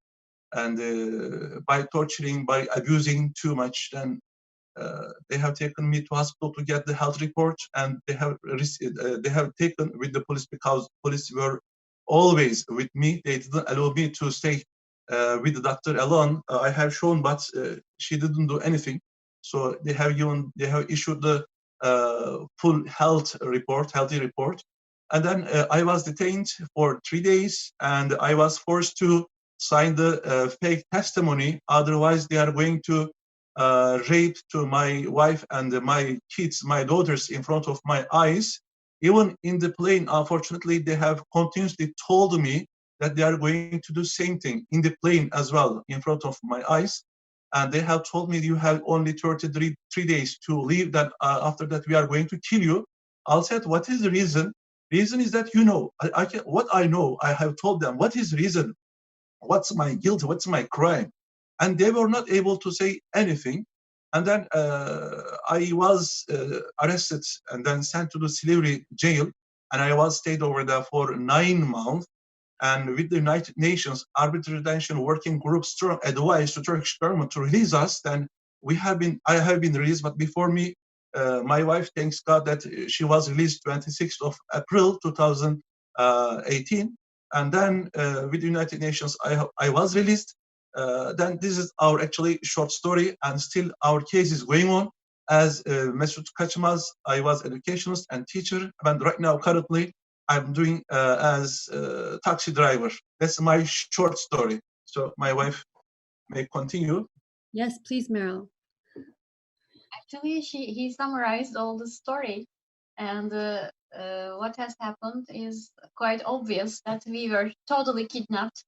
and by torturing, by abusing too much, then they have taken me to hospital to get the health report, and they have taken with the police because police were always with me. They didn't allow me to stay with the doctor alone. I have shown, but she didn't do anything. So they have issued the full healthy report. And then I was detained for 3 days, and I was forced to sign the fake testimony. Otherwise, they are going to rape to my wife and my kids, my daughters, in front of my eyes. Even in the plane, unfortunately, they have continuously told me that they are going to do same thing in the plane as well, in front of my eyes. And they have told me you have only 3 days to leave, that after that we are going to kill you. I said, what is the reason? Reason is that, what I know, I have told them, what is reason? What's my guilt? What's my crime? And they were not able to say anything. And then I was arrested and then sent to the Silivri jail. And I was stayed over there for 9 months. And with the United Nations Arbitrary Detention Working Group strong advice to Turkish government to release us, then I have been released. But before me, my wife, thanks God that she was released 26th of April 2018. And then with the United Nations, I was released. Then this is our actually short story, and still our case is going on. As Mesut Kaçmaz, I was educationist and teacher, and right now currently I'm doing as a taxi driver. That's my short story. So my wife may continue. Yes, please, Meral. Actually, he summarized all the story, and what has happened is quite obvious, that we were totally kidnapped.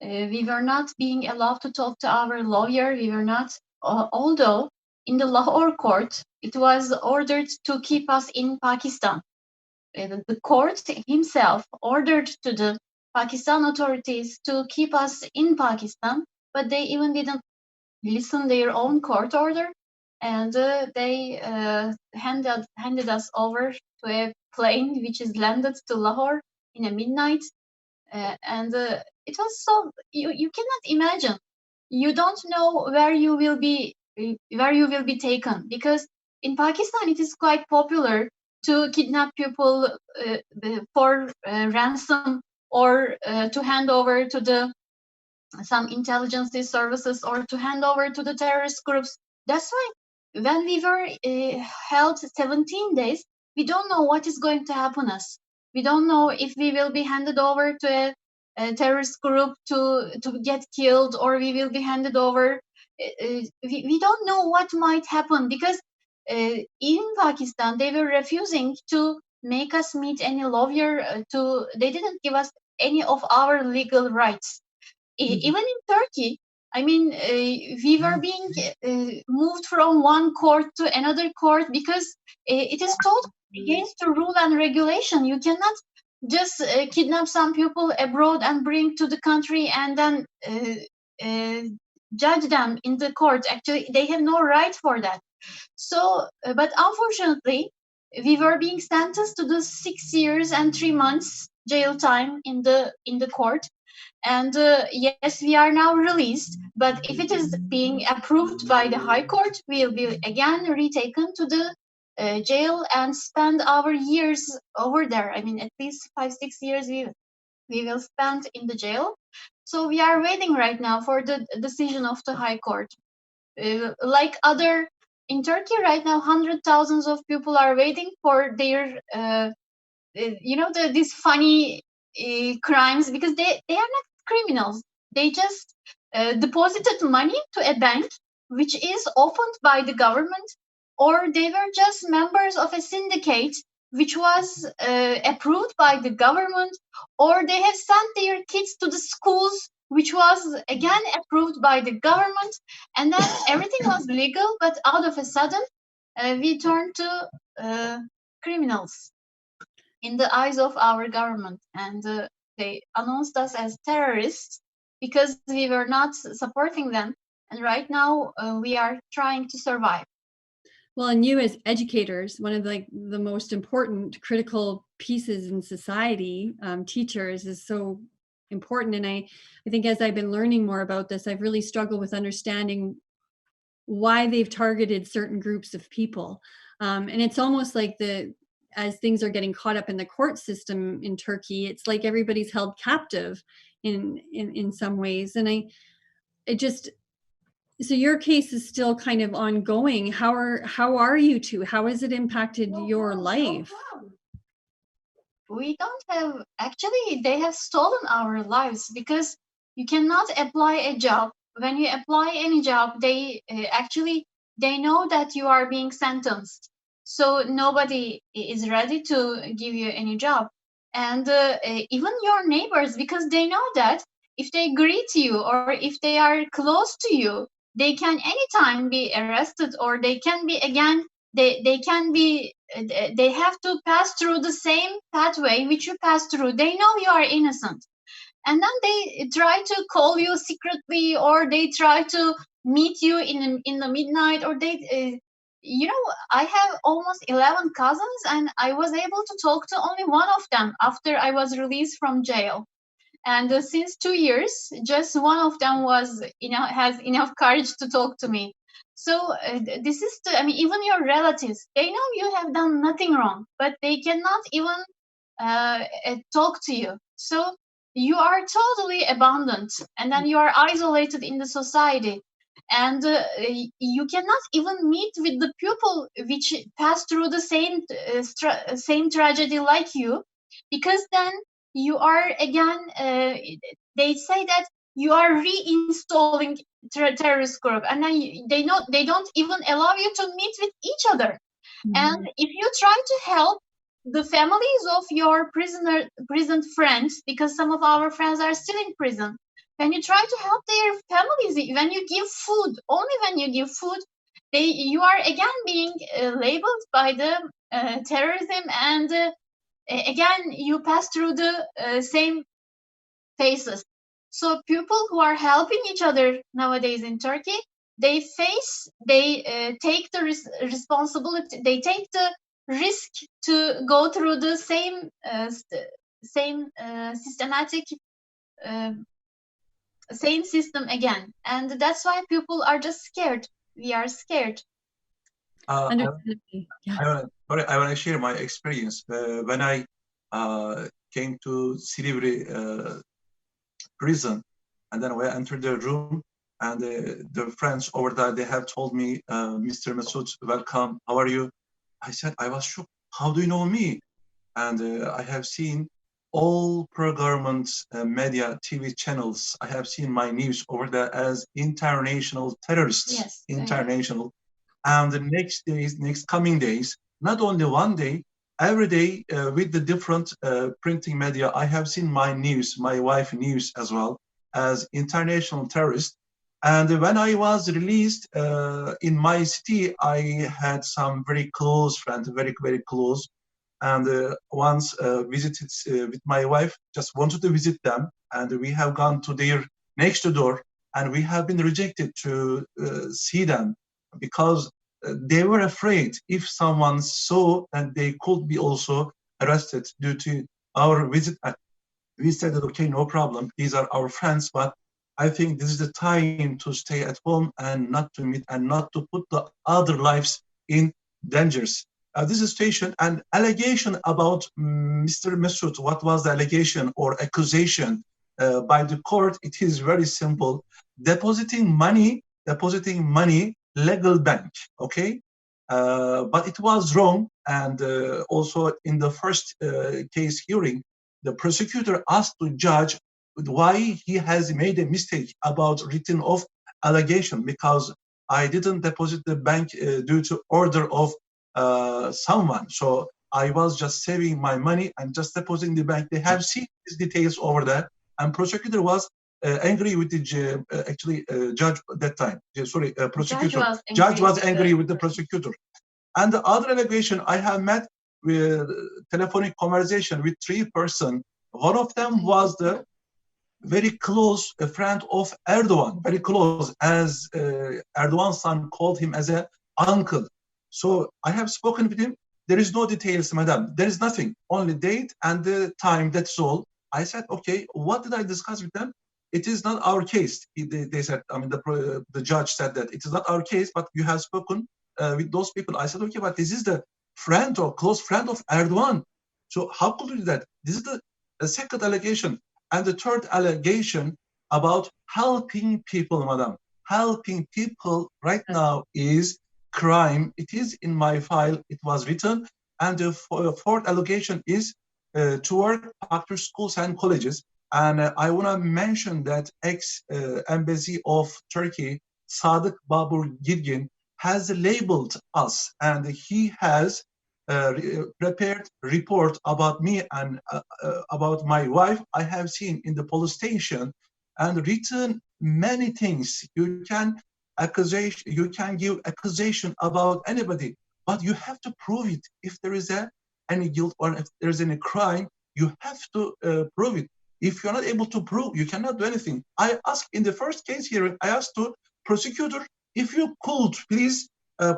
We were not being allowed to talk to our lawyer. We were not, although in the Lahore court, it was ordered to keep us in Pakistan. The court himself ordered to the Pakistan authorities to keep us in Pakistan, but they even didn't listen their own court order, and they handed us over to a plane which is landed to Lahore in a midnight, and it was so you cannot imagine. You don't know where you will be taken, because in Pakistan it is quite popular to kidnap people for ransom, or to hand over to some intelligence services, or to hand over to the terrorist groups. That's why when we were held 17 days, we don't know what is going to happen us. We don't know if we will be handed over to a terrorist group to get killed, or we will be handed over. We don't know what might happen, because in Pakistan they were refusing to make us meet any lawyer. They didn't give us any of our legal rights. Even in Turkey, I mean, we were being moved from one court to another court, because it is totally against the rule and regulation. You cannot just kidnap some people abroad and bring to the country and then judge them in the court. Actually, they have no right for that. So, but unfortunately, we were being sentenced to the 6 years and 3 months jail time in the court. And yes, we are now released, but if it is being approved by the High Court, we will be again retaken to the jail and spend our years over there. I mean, at least 5-6 years we will spend in the jail. So we are waiting right now for the decision of the High Court. Like in Turkey right now, hundreds of thousands of people are waiting for their, these funny crimes, because they are not criminals. They just deposited money to a bank which is opened by the government, or they were just members of a syndicate which was approved by the government, or they have sent their kids to the schools which was again approved by the government, and then everything was legal, but out of a sudden we turned to criminals in the eyes of our government, and they announced us as terrorists because we were not supporting them, and right now we are trying to survive. Well, and you as educators, one of the most important critical pieces in society, teachers, is so important. And I think as I've been learning more about this, I've really struggled with understanding why they've targeted certain groups of people. And it's almost like as things are getting caught up in the court system in Turkey, it's like everybody's held captive in some ways. And so your case is still kind of ongoing. How are you two? How has it impacted your life? We don't have, actually, they have stolen our lives because you cannot apply a job. When you apply any job, they know that you are being sentenced. So nobody is ready to give you any job. And even your neighbors, because they know that if they greet you or if they are close to you, they can anytime be arrested, or they can be again, they have to pass through the same pathway which you passed through. They know you are innocent. And then they try to call you secretly, or they try to meet you in the midnight, or they, I have almost 11 cousins, and I was able to talk to only one of them after I was released from jail. And since 2 years, just one of them has enough courage to talk to me. So this is, even your relatives, they know you have done nothing wrong, but they cannot even talk to you. So you are totally abandoned, and then you are isolated in the society. And you cannot even meet with the people which pass through the same tragedy like you, because then you are again, they say that you are reinstalling terrorist group, and then they don't even allow you to meet with each other. And if you try to help the families of your prison friends, because some of our friends are still in prison, when you try to help their families, when you give food, only when you give food, you are again being labeled by the terrorism, and again you pass through the same phases. So people who are helping each other nowadays in Turkey, they take the responsibility, they take the risk to go through the same systematic same system again, and that's why people are just scared. We are scared. I want to share my experience when I came to Silivri prison, and then I entered the room, and the friends over there, they have told me, Mr. Mesut, welcome, how are you? I said, I was shocked. How do you know me? And I have seen all pro-government media TV channels. I have seen my news over there as international terrorists. Yes. International. And the next coming days, not only one day, every day with the different printing media, I have seen my news, my wife news as well, as international terrorist. And when I was released in my city, I had some very close friends, very, very close. And once visited with my wife, just wanted to visit them. And we have gone to their next door, and we have been rejected to see them because they were afraid if someone saw, and they could be also arrested due to our visit. We said that, okay, no problem. These are our friends, but I think this is the time to stay at home and not to meet and not to put the other lives in dangers. This is situation and allegation about Mr. Mesut. What was the allegation or accusation by the court? It is very simple. Depositing money, legal bank, okay? But it was wrong. And also in the first case hearing, the prosecutor asked the judge why he has made a mistake about written of allegation, because I didn't deposit the bank due to order of someone. So I was just saving my money and just depositing the bank. They have seen these details over there, and prosecutor was angry with the judge at that time. Sorry, prosecutor. Judge was angry with the prosecutor. And the other allegation, I have met with telephonic conversation with 3 persons. One of them was the very close friend of Erdogan, very close, as Erdogan's son called him as an uncle. So I have spoken with him. There is no details, madam. There is nothing, only date and the time, that's all. I said, okay, what did I discuss with them? It is not our case. They said, I mean, the judge said that it is not our case, but you have spoken with those people. I said, okay, but this is the friend or close friend of Erdogan. So how could you do that? This is the second allegation. And the third allegation about helping people, madam. Helping people right now is crime. It is in my file. It was written. And the fourth allegation is toward after schools and colleges. And I want to mention that ex-embassy of Turkey, Sadık Babur Girgin, has labeled us, and he has prepared report about me and about my wife. I have seen in the police station and written many things. You can give accusation about anybody, but you have to prove it. If there is any guilt or if there is any crime, you have to prove it. If you're not able to prove, you cannot do anything. I asked in the first case here, I asked the prosecutor, if you could please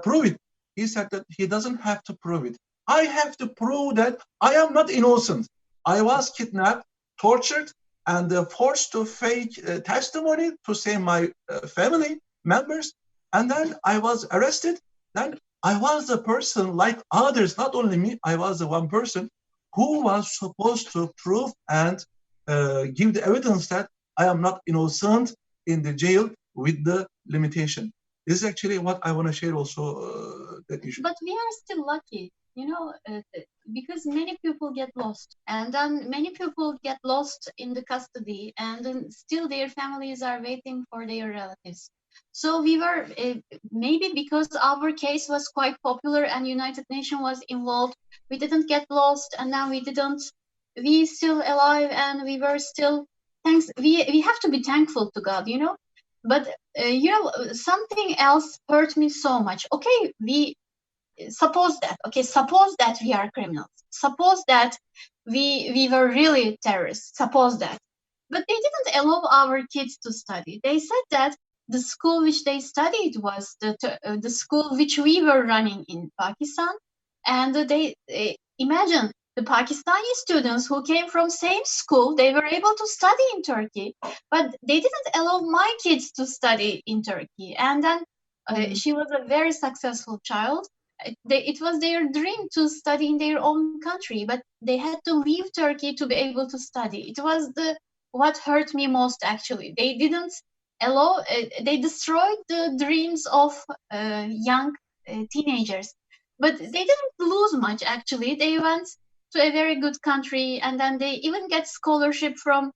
prove it. He said that he doesn't have to prove it. I have to prove that I am not innocent. I was kidnapped, tortured, and forced to fake testimony to save my family members. And then I was arrested. Then I was the person like others, not only me, I was the one person who was supposed to prove and give the evidence that I am not innocent in the jail with the limitation. This is actually what I want to share also, that issue. But we are still lucky, because many people get lost. And then many people get lost in the custody, and then still their families are waiting for their relatives. So we were, maybe because our case was quite popular and United Nations was involved, we didn't get lost, and then we still alive, and we were still, we have to be thankful to God, But, something else hurt me so much. Okay, suppose that we are criminals. Suppose that we were really terrorists. Suppose that. But they didn't allow our kids to study. They said that the school which they studied was the school which we were running in Pakistan. And they imagine the Pakistani students who came from same school, they were able to study in Turkey, but they didn't allow my kids to study in Turkey. And then she was a very successful child. It was their dream to study in their own country, but they had to leave Turkey to be able to study. It was what hurt me most, actually. They didn't allow, they destroyed the dreams of young teenagers, but they didn't lose much, actually. They went to a very good country, and then they even get scholarship from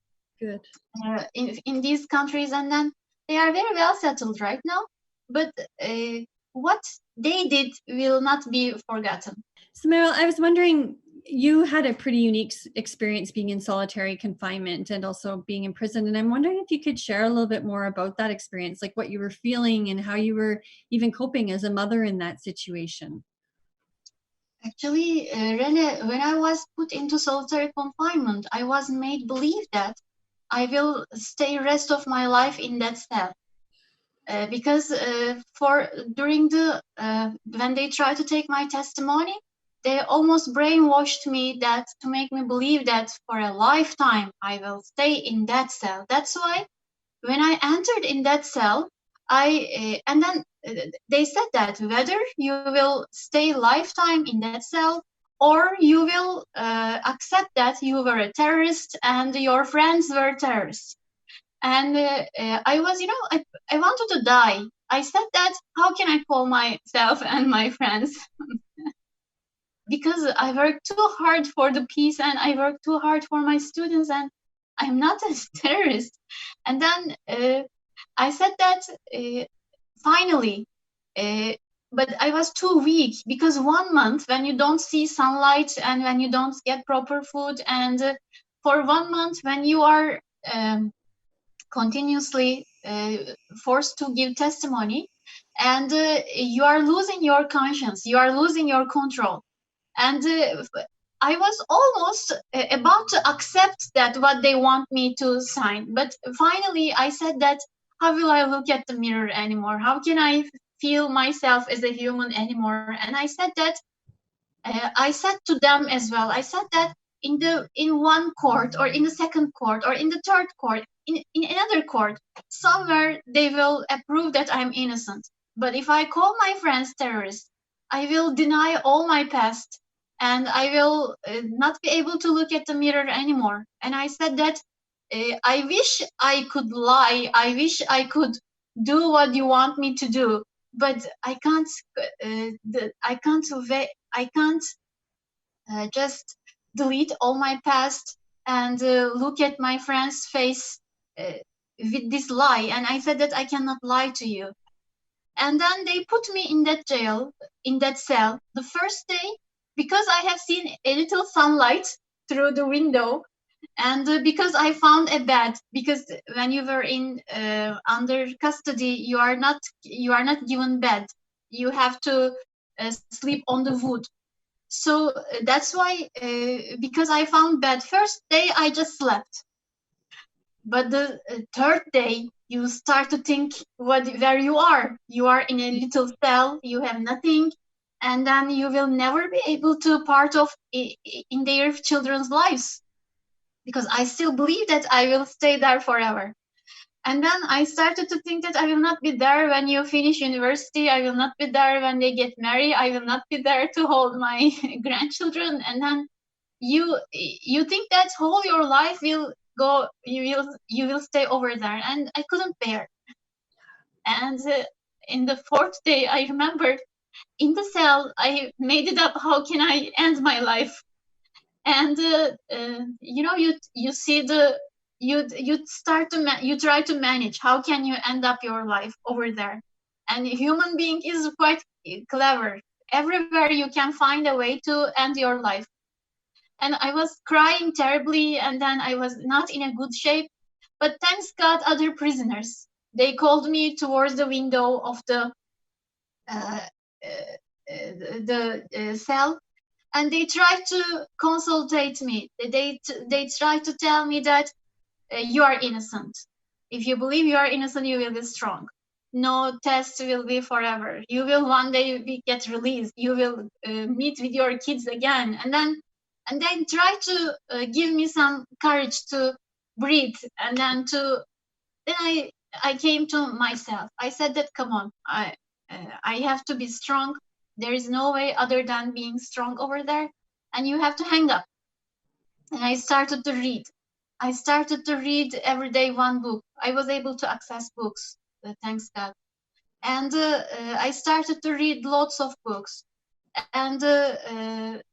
in these countries, and then they are very well settled right now. But what they did will not be forgotten. So Meral, I was wondering, you had a pretty unique experience being in solitary confinement and also being in prison, and I'm wondering if you could share a little bit more about that experience, like what you were feeling and how you were even coping as a mother in that situation. Actually, Renee, when I was put into solitary confinement, I was made believe that I will stay rest of my life in that cell. Because during when they tried to take my testimony, they almost brainwashed me that to make me believe that for a lifetime I will stay in that cell. That's why when I entered in that cell, and then they said that whether you will stay lifetime in that cell or you will accept that you were a terrorist and your friends were terrorists. And I was, I wanted to die. I said that, how can I call myself and my friends? Because I worked too hard for the peace and I worked too hard for my students, and I'm not a terrorist. And then I said that finally, but I was too weak, because 1 month when you don't see sunlight and when you don't get proper food, and for 1 month when you are continuously forced to give testimony, and you are losing your conscience, you are losing your control. And I was almost about to accept that what they want me to sign. But finally I said that, how will I look at the mirror anymore? How can I feel myself as a human anymore? And I said that, I said to them as well, I said that in one court, or in the second court, or in the third court, in another court, somewhere they will approve that I'm innocent. But if I call my friends terrorists, I will deny all my past, and I will not be able to look at the mirror anymore. And I said that I wish I could lie. I wish I could do what you want me to do, but I can't. I can't just delete all my past and look at my friend's face with this lie. And I said that I cannot lie to you. And then they put me in that jail, in that cell, the first day, because I have seen a little sunlight through the window, and because I found a bed. Because when you were in under custody, you are not given bed. You have to sleep on the wood. So that's why, because I found bed, first day I just slept. But the third day, you start to think where you are. You are in a little cell, you have nothing, and then you will never be able to part of in their children's lives. Because I still believe that I will stay there forever. And then I started to think that I will not be there when you finish university. I will not be there when they get married. I will not be there to hold my grandchildren. And then you think that whole your life will go. You will stay over there. And I couldn't bear. And in the fourth day, I remembered in the cell, I made it up. How can I end my life? And you see you try to manage how can you end up your life over there. And a human being is quite clever. Everywhere you can find a way to end your life. And I was crying terribly, and then I was not in a good shape. But thanks God, other prisoners, they called me towards the window of the cell. And they tried to consultate me. They tried to tell me that you are innocent. If you believe you are innocent, you will be strong. No test will be forever. You will one day get released. You will meet with your kids again. And then try to give me some courage to breathe. And then I came to myself. I said that, come on, I have to be strong. There is no way other than being strong over there, and you have to hang up. And I started to read. I started to read every day one book. I was able to access books, thanks God. And I started to read lots of books. And it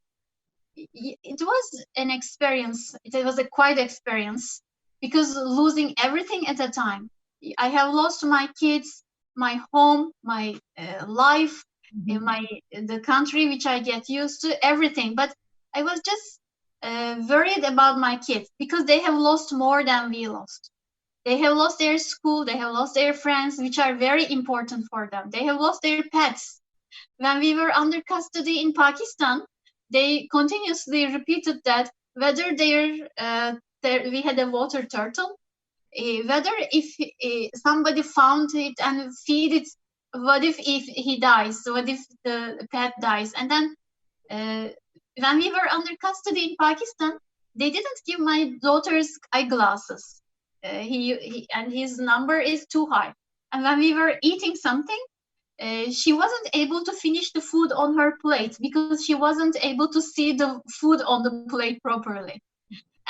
was an experience. It was a quite experience, because losing everything at a time. I have lost my kids, my home, my life, in the country which I get used to, everything. But I was just worried about my kids, because they have lost more than we lost. They have lost their school, they have lost their friends, which are very important for them. They have lost their pets. When we were under custody in Pakistan, they continuously repeated that whether we had a water turtle, whether if somebody found it and feed it, what if he dies? What if the pet dies? And then when we were under custody in Pakistan, they didn't give my daughter's eyeglasses. And his number is too high. And when we were eating something, she wasn't able to finish the food on her plate, because she wasn't able to see the food on the plate properly.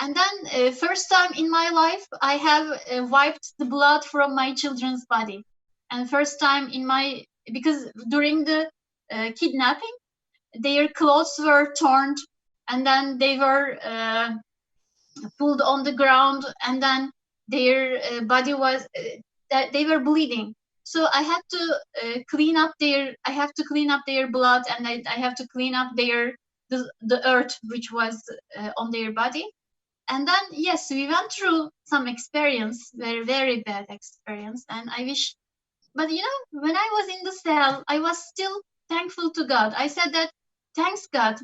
And then first time in my life, I have wiped the blood from my children's body. And first time because during the kidnapping, their clothes were torn, and then they were pulled on the ground, and then their body was, they were bleeding. So I had to clean up their blood, and I have to clean up the earth which was on their body. And then, yes, we went through some experience, very, very bad experience. And I wish, but when I was in the cell, I was still thankful to God. I said that, thanks God,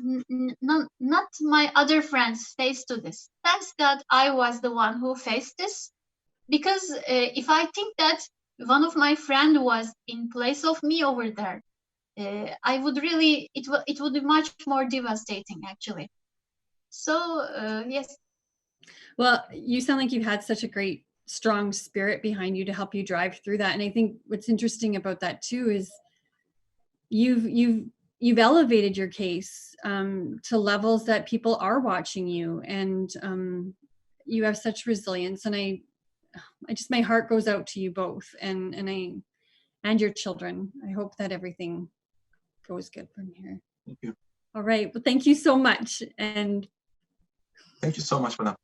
not my other friends faced to this. Thanks God, I was the one who faced this. Because if I think that one of my friend was in place of me over there, I would really, it would be much more devastating, actually. So yes. Well, you sound like you've had such a great, strong spirit behind you to help you drive through that. And I think what's interesting about that too is you've elevated your case to levels that people are watching you, and you have such resilience. And I just, my heart goes out to you both, and your children. I hope that everything goes good from here. Thank you. All right. Well, thank you so much. And thank you so much, madam.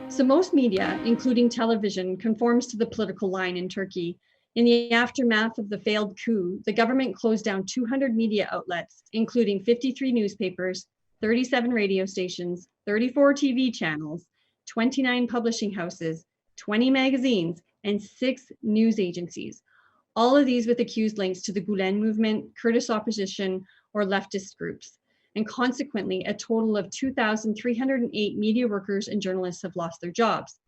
So most media, including television, conforms to the political line in Turkey. In the aftermath of the failed coup, the government closed down 200 media outlets, including 53 newspapers, 37 radio stations, 34 TV channels, 29 publishing houses, 20 magazines, and 6 news agencies. All of these with accused links to the Gulen movement, Kurdish opposition, or leftist groups. And consequently, a total of 2,308 media workers and journalists have lost their jobs.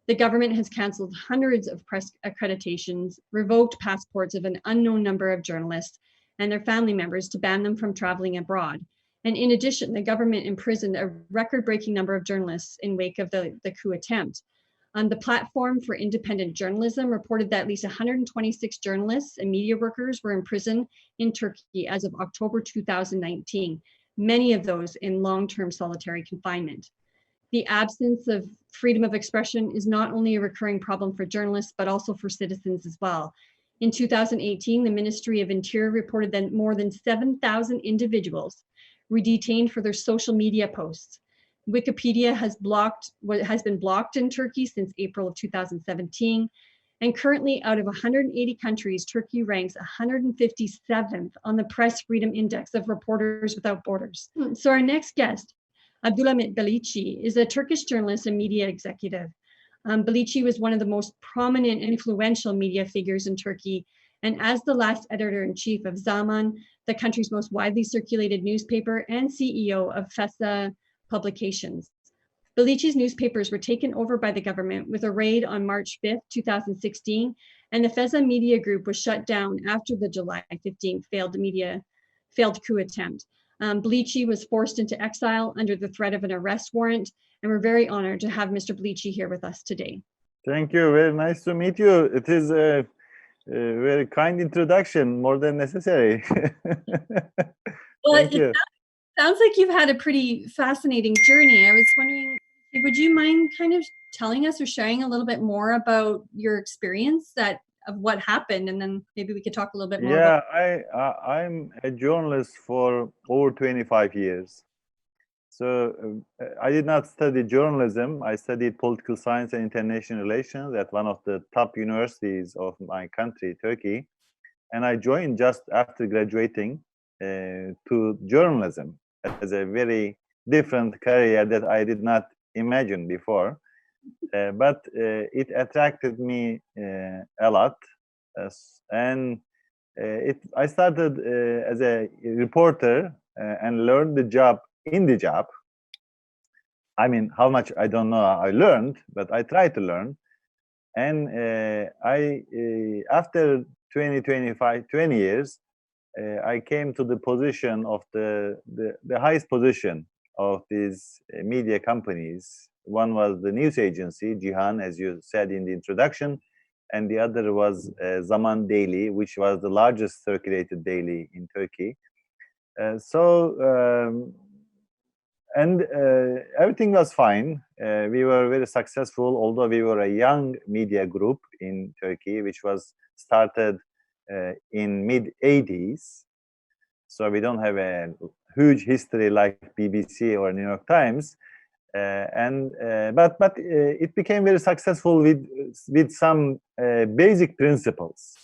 The government has canceled hundreds of press accreditations, revoked passports of an unknown number of journalists and their family members to ban them from traveling abroad. And in addition, the government imprisoned a record-breaking number of journalists in wake of the coup attempt. The Platform for Independent Journalism reported that at least 126 journalists and media workers were in prison in Turkey as of October 2019, many of those in long-term solitary confinement. The absence of freedom of expression is not only a recurring problem for journalists, but also for citizens as well. In 2018, the Ministry of Interior reported that more than 7,000 individuals were detained for their social media posts. Wikipedia has been blocked in Turkey since April of 2017. And currently, out of 180 countries, Turkey ranks 157th on the Press Freedom Index of Reporters Without Borders. So our next guest, Abdulhamit Bilici, is a Turkish journalist and media executive. Bilici was one of the most prominent and influential media figures in Turkey, and as the last editor-in-chief of Zaman, the country's most widely circulated newspaper, and CEO of Fesa Publications. Bilici's newspapers were taken over by the government with a raid on March 5th, 2016, and the Fesa Media Group was shut down after the July 15th failed coup attempt. Bilici was forced into exile under the threat of an arrest warrant, and we're very honored to have Mr. Bilici here with us today. Thank you. Very nice to meet you. It is a very kind introduction, more than necessary. Well, Thank you. Sounds like you've had a pretty fascinating journey. I was wondering, would you mind kind of telling us or sharing a little bit more about your experience of what happened, and then maybe we could talk a little bit more about. I'm a journalist for over 25 years. So I did not study journalism. I studied political science and international relations at one of the top universities of my country, Turkey. And I joined just after graduating to journalism as a very different career that I did not imagine before. But it attracted me a lot. And I started as a reporter and learned the job in the job. I mean, how much I don't know I learned, but I tried to learn. And after 20 years, I came to the position of the highest position of these media companies. One was the news agency, Cihan, as you said in the introduction, and the other was Zaman Daily, which was the largest circulated daily in Turkey. Everything was fine. We were very successful, although we were a young media group in Turkey, which was started in mid-80s. So we don't have a huge history like BBC or New York Times. But it became very successful with some basic principles.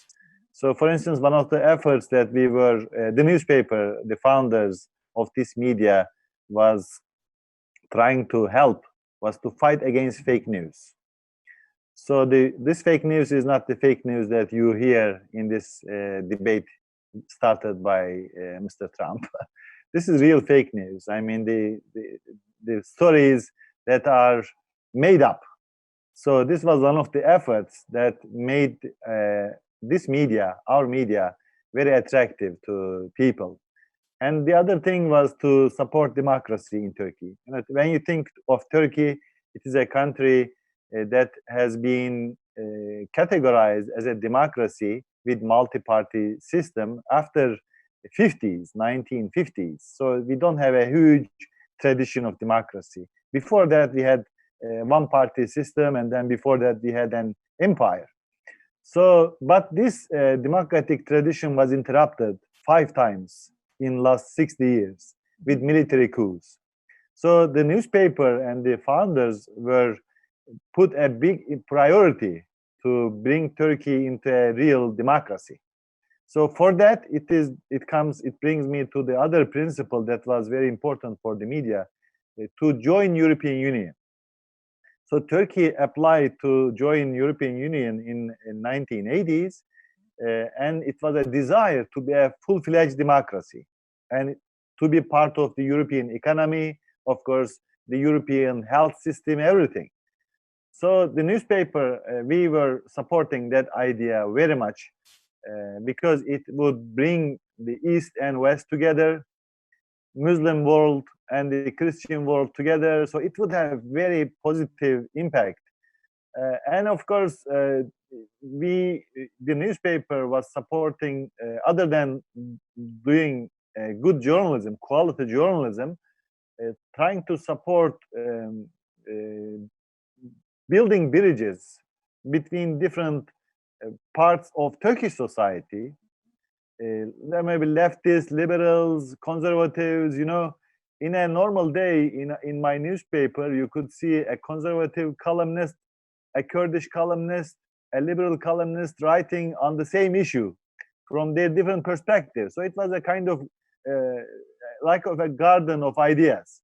So, for instance, one of the efforts that we were, the newspaper, the founders of this media was trying to help, was to fight against fake news. So this fake news is not the fake news that you hear in this debate started by Mr. Trump. This is real fake news. I mean, the stories that are made up. So this was one of the efforts that made this media, our media, very attractive to people. And the other thing was to support democracy in Turkey. When you think of Turkey, it is a country that has been categorized as a democracy with multi-party system after the 50s, 1950s. So we don't have a huge tradition of democracy. Before that, we had one-party system, and then before that, we had an empire. So, but this democratic tradition was interrupted 5 times in last 60 years with military coups. So the newspaper and the founders were put a big priority to bring Turkey into a real democracy. So for that, it brings me to the other principle that was very important for the media, to join European Union. So Turkey applied to join European Union in 1980s, and it was a desire to be a full-fledged democracy and to be part of the European economy, of course, the European health system, everything. So the newspaper, we were supporting that idea very much because it would bring the East and West together, Muslim world and the Christian world together. So it would have very positive impact. And of course, the newspaper was supporting, other than doing good journalism, quality journalism, trying to support building bridges between different parts of Turkish society. There may be leftists, liberals, conservatives. In a normal day in my newspaper, you could see a conservative columnist, a Kurdish columnist, a liberal columnist writing on the same issue from their different perspectives. So it was a kind of like of a garden of ideas.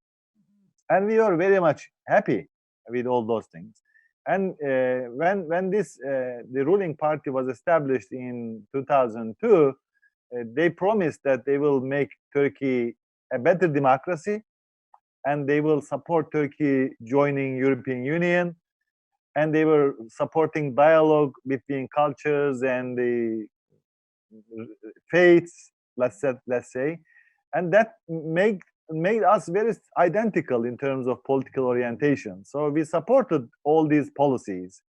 And we were very much happy with all those things. And when the ruling party was established in 2002, they promised that they will make Turkey a better democracy, and they will support Turkey joining European Union, and they were supporting dialogue between cultures and the faiths, let's say, and that made us very identical in terms of political orientation. So we supported all these policies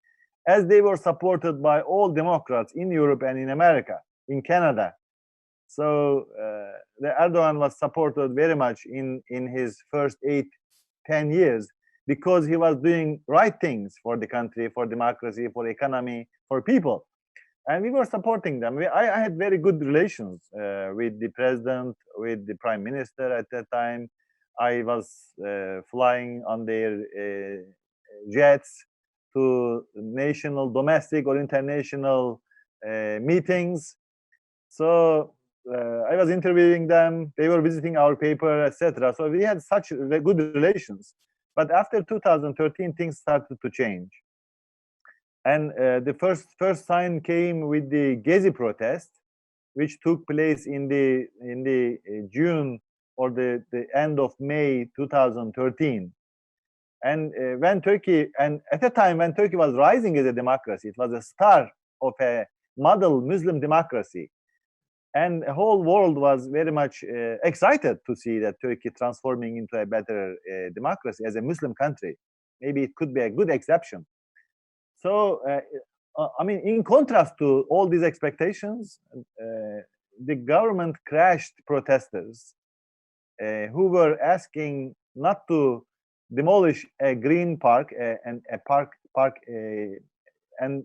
as they were supported by all Democrats in Europe and in America, in Canada. So the Erdogan was supported very much in his first 8-10 years because he was doing right things for the country, for democracy, for economy, for people. And we were supporting them. I had very good relations with the president, with the prime minister at that time. I was flying on their jets to national, domestic, or international meetings. So I was interviewing them. They were visiting our paper, etc. So we had such good relations. But after 2013, things started to change. And the first sign came with the Gezi protest, which took place in the June or the end of May 2013. And when Turkey, and at the time when Turkey was rising as a democracy, it was a star of a model Muslim democracy. And the whole world was very much excited to see that Turkey transforming into a better democracy as a Muslim country. Maybe it could be a good exception. So, I mean, in contrast to all these expectations, the government crashed protesters who were asking not to demolish a green park and a park and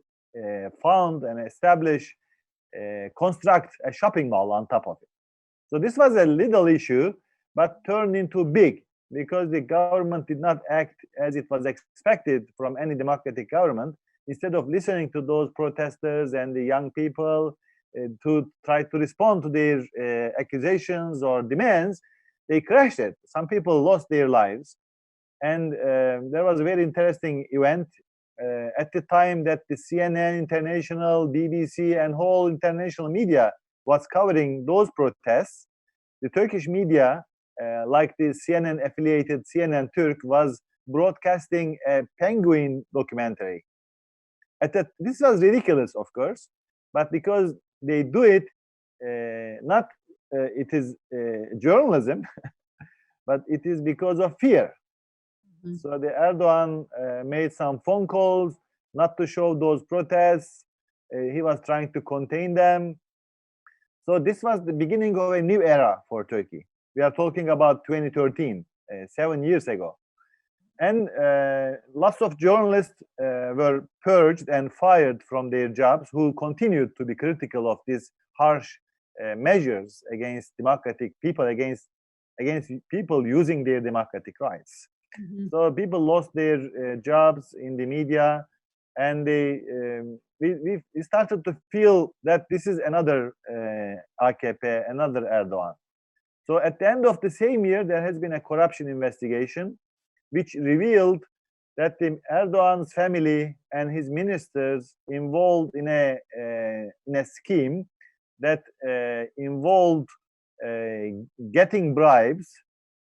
found and establish, construct a shopping mall on top of it. So this was a little issue, but turned into big because the government did not act as it was expected from any democratic government. Instead of listening to those protesters and the young people to try to respond to their accusations or demands, they crashed it. Some people lost their lives. And there was a very interesting event at the time that the CNN International, BBC, and whole international media was covering those protests. The Turkish media like the CNN affiliated CNN Turk was broadcasting a penguin documentary. This was ridiculous, of course, but because they do it, not it is journalism, but it is because of fear. So the Erdogan made some phone calls not to show those protests. He was trying to contain them. So this was the beginning of a new era for Turkey. We are talking about 2013, 7 years ago. And lots of journalists were purged and fired from their jobs who continued to be critical of these harsh measures against democratic people, against people using their democratic rights. So people lost their jobs in the media, and we started to feel that this is another AKP, another Erdogan. So at the end of the same year, there has been a corruption investigation which revealed that the Erdogan's family and his ministers involved in a scheme that involved getting bribes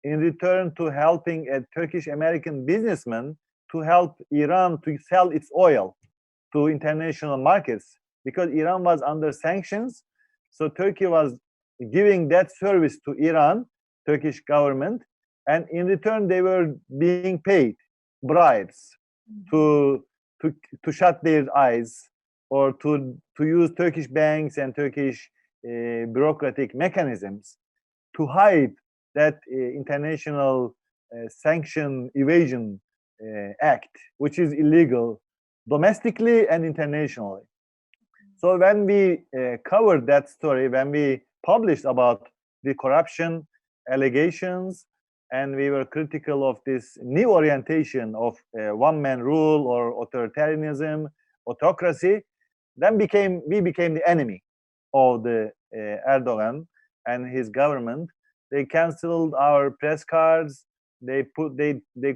in return to helping a Turkish-American businessman to help Iran to sell its oil to international markets, because Iran was under sanctions. So Turkey was giving that service to Iran, Turkish government, and in return they were being paid bribes to shut their eyes or to use Turkish banks and Turkish bureaucratic mechanisms to hide that international sanction evasion act, which is illegal domestically and internationally. So when we covered that story, when we published about the corruption allegations, and we were critical of this new orientation of one-man rule or authoritarianism, autocracy, then we became the enemy of the Erdogan and his government. They canceled our press cards. They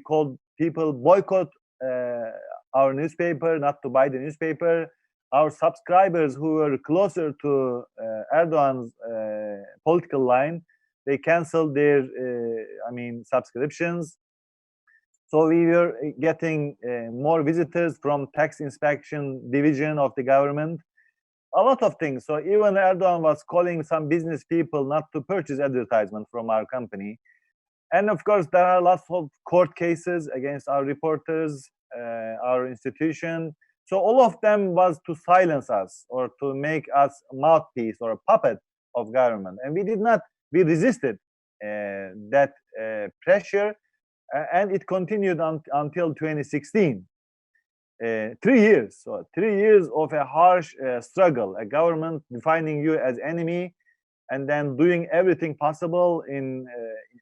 called people boycott our newspaper, not to buy the newspaper. Our subscribers who were closer to Erdogan's political line, they canceled their subscriptions. So we were getting more visitors from tax inspection division of the government. A lot of things. So even Erdogan was calling some business people not to purchase advertisement from our company. And of course, there are lots of court cases against our reporters, our institution. So all of them was to silence us or to make us a mouthpiece or a puppet of government. And we resisted that pressure, and it continued until 2016. 3 years. So 3 years of a harsh struggle, a government defining you as enemy and then doing everything possible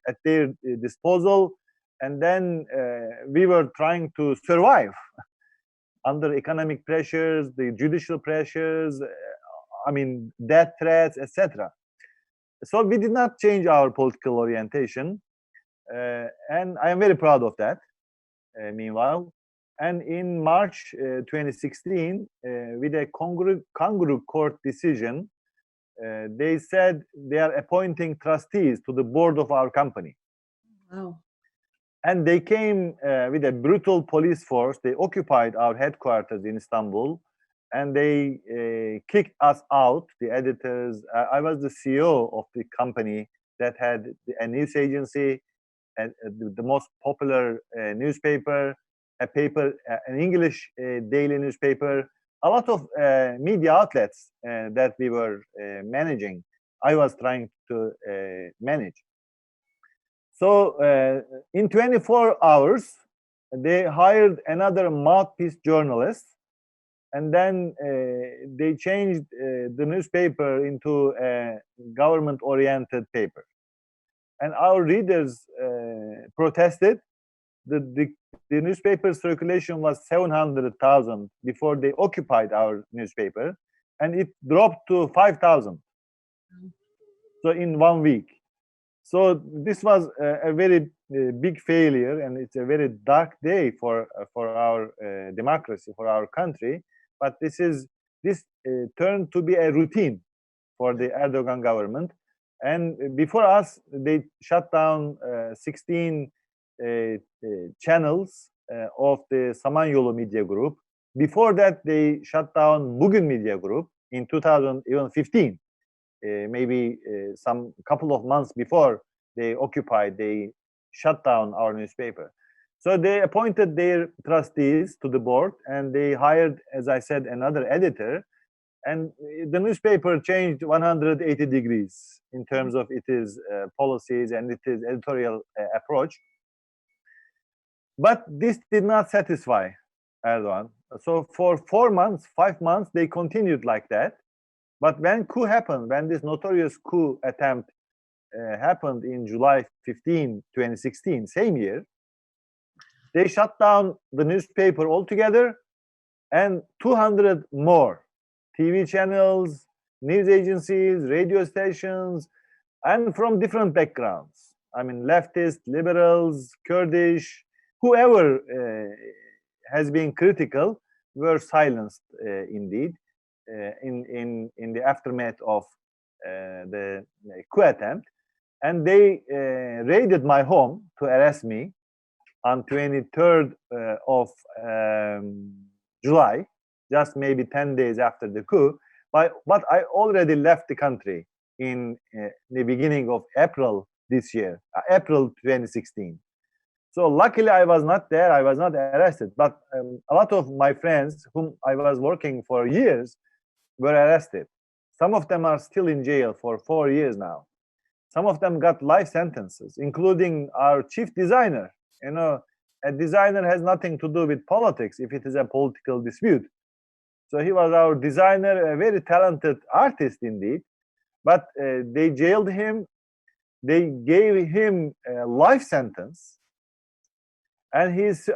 at their disposal. And then we were trying to survive under economic pressures, the judicial pressures, death threats, etc. So we did not change our political orientation. And I am very proud of that, meanwhile. And in March 2016, with a kangaroo court decision, they said they are appointing trustees to the board of our company. Wow. And they came with a brutal police force. They occupied our headquarters in Istanbul, and they kicked us out, the editors. I was the CEO of the company that had a news agency, and the most popular newspaper, an English daily newspaper, a lot of media outlets that we were managing. I was trying to manage. So in 24 hours, they hired another mouthpiece journalist, and then they changed the newspaper into a government-oriented paper. And our readers protested. The newspaper circulation was 700,000 before they occupied our newspaper, and it dropped to 5,000. So in 1 week. So this was a very big failure, and it's a very dark day for our democracy, for our country. But this turned to be a routine for the Erdogan government, And before us, they shut down 16 channels of the Samanyolu Media Group. Before that, they shut down Bugün Media Group in 2015. Maybe some couple of months before they shut down our newspaper. So they appointed their trustees to the board, and they hired, as I said, another editor. And the newspaper changed 180 degrees in terms of its policies and its editorial approach. But this did not satisfy Erdogan. So for 4 months, 5 months, they continued like that. But when coup happened, when this notorious coup attempt happened in July 15, 2016, same year, they shut down the newspaper altogether, and 200 more TV channels, news agencies, radio stations, and from different backgrounds. I mean, leftists, liberals, Kurdish, whoever has been critical were silenced indeed in the aftermath of the coup attempt. And they raided my home to arrest me on 23rd of July, just maybe 10 days after the coup. But I already left the country in the beginning of April this year, April 2016. So luckily I was not there, I was not arrested. But a lot of my friends whom I was working for years were arrested. Some of them are still in jail for 4 years now. Some of them got life sentences, including our chief designer. You know, a designer has nothing to do with politics if it is a political dispute. So he was our designer, a very talented artist indeed. But they jailed him. They gave him a life sentence. And he's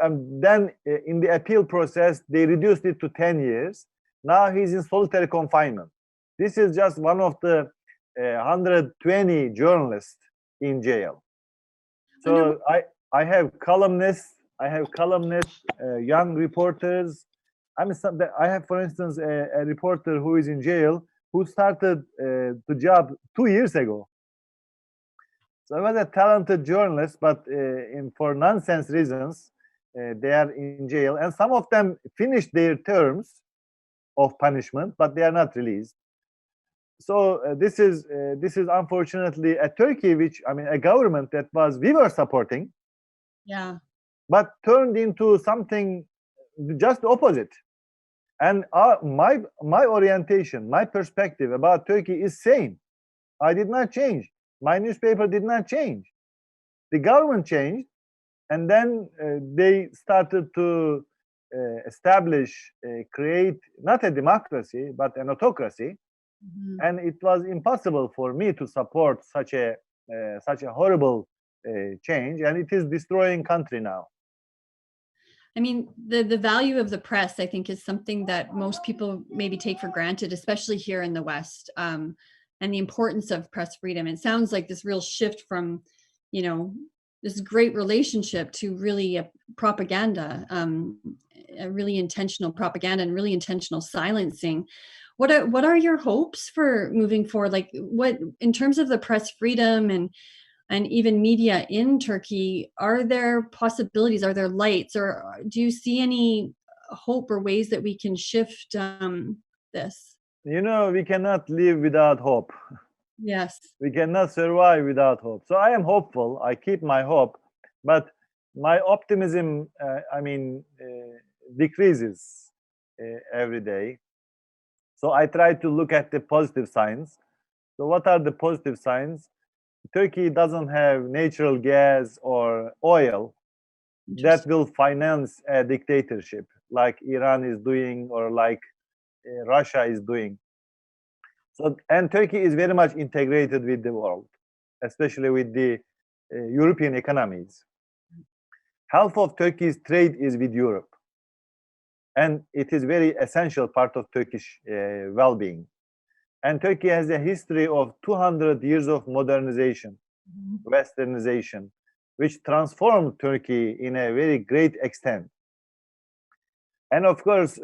then in the appeal process, they reduced it to 10 years. Now he's in solitary confinement. This is just one of the 120 journalists in jail. So I have columnists, young reporters. I have, for instance, a reporter who is in jail who started the job 2 years ago. So I was a talented journalist, but for nonsense reasons, they are in jail. And some of them finished their terms of punishment, but they are not released. So this is unfortunately a Turkey, a government that we were supporting, yeah, but turned into something just opposite. And my orientation, my perspective about Turkey is same. I did not change. My newspaper did not change. The government changed, and then they started to establish, create not a democracy but an autocracy. Mm-hmm. And it was impossible for me to support such a horrible change, and it is destroying country now. I mean, the value of the press, I think, is something that most people maybe take for granted, especially here in the West, and the importance of press freedom. It sounds like this real shift from, this great relationship to really a propaganda, a really intentional propaganda and really intentional silencing. What are your hopes for moving forward? Like, what in terms of the press freedom and even media in Turkey, are there possibilities? Are there lights, or do you see any hope or ways that we can shift this? We cannot live without hope. Yes. We cannot survive without hope. So I am hopeful. I keep my hope, but my optimism, decreases every day. So I try to look at the positive signs. So what are the positive signs? Turkey doesn't have natural gas or oil that will finance a dictatorship like Iran is doing or like Russia is doing. So, and Turkey is very much integrated with the world, especially with the European economies. Half of Turkey's trade is with Europe, and it is very essential part of Turkish well-being. And Turkey has a history of 200 years of modernization, westernization, which transformed Turkey in a very great extent. And of course,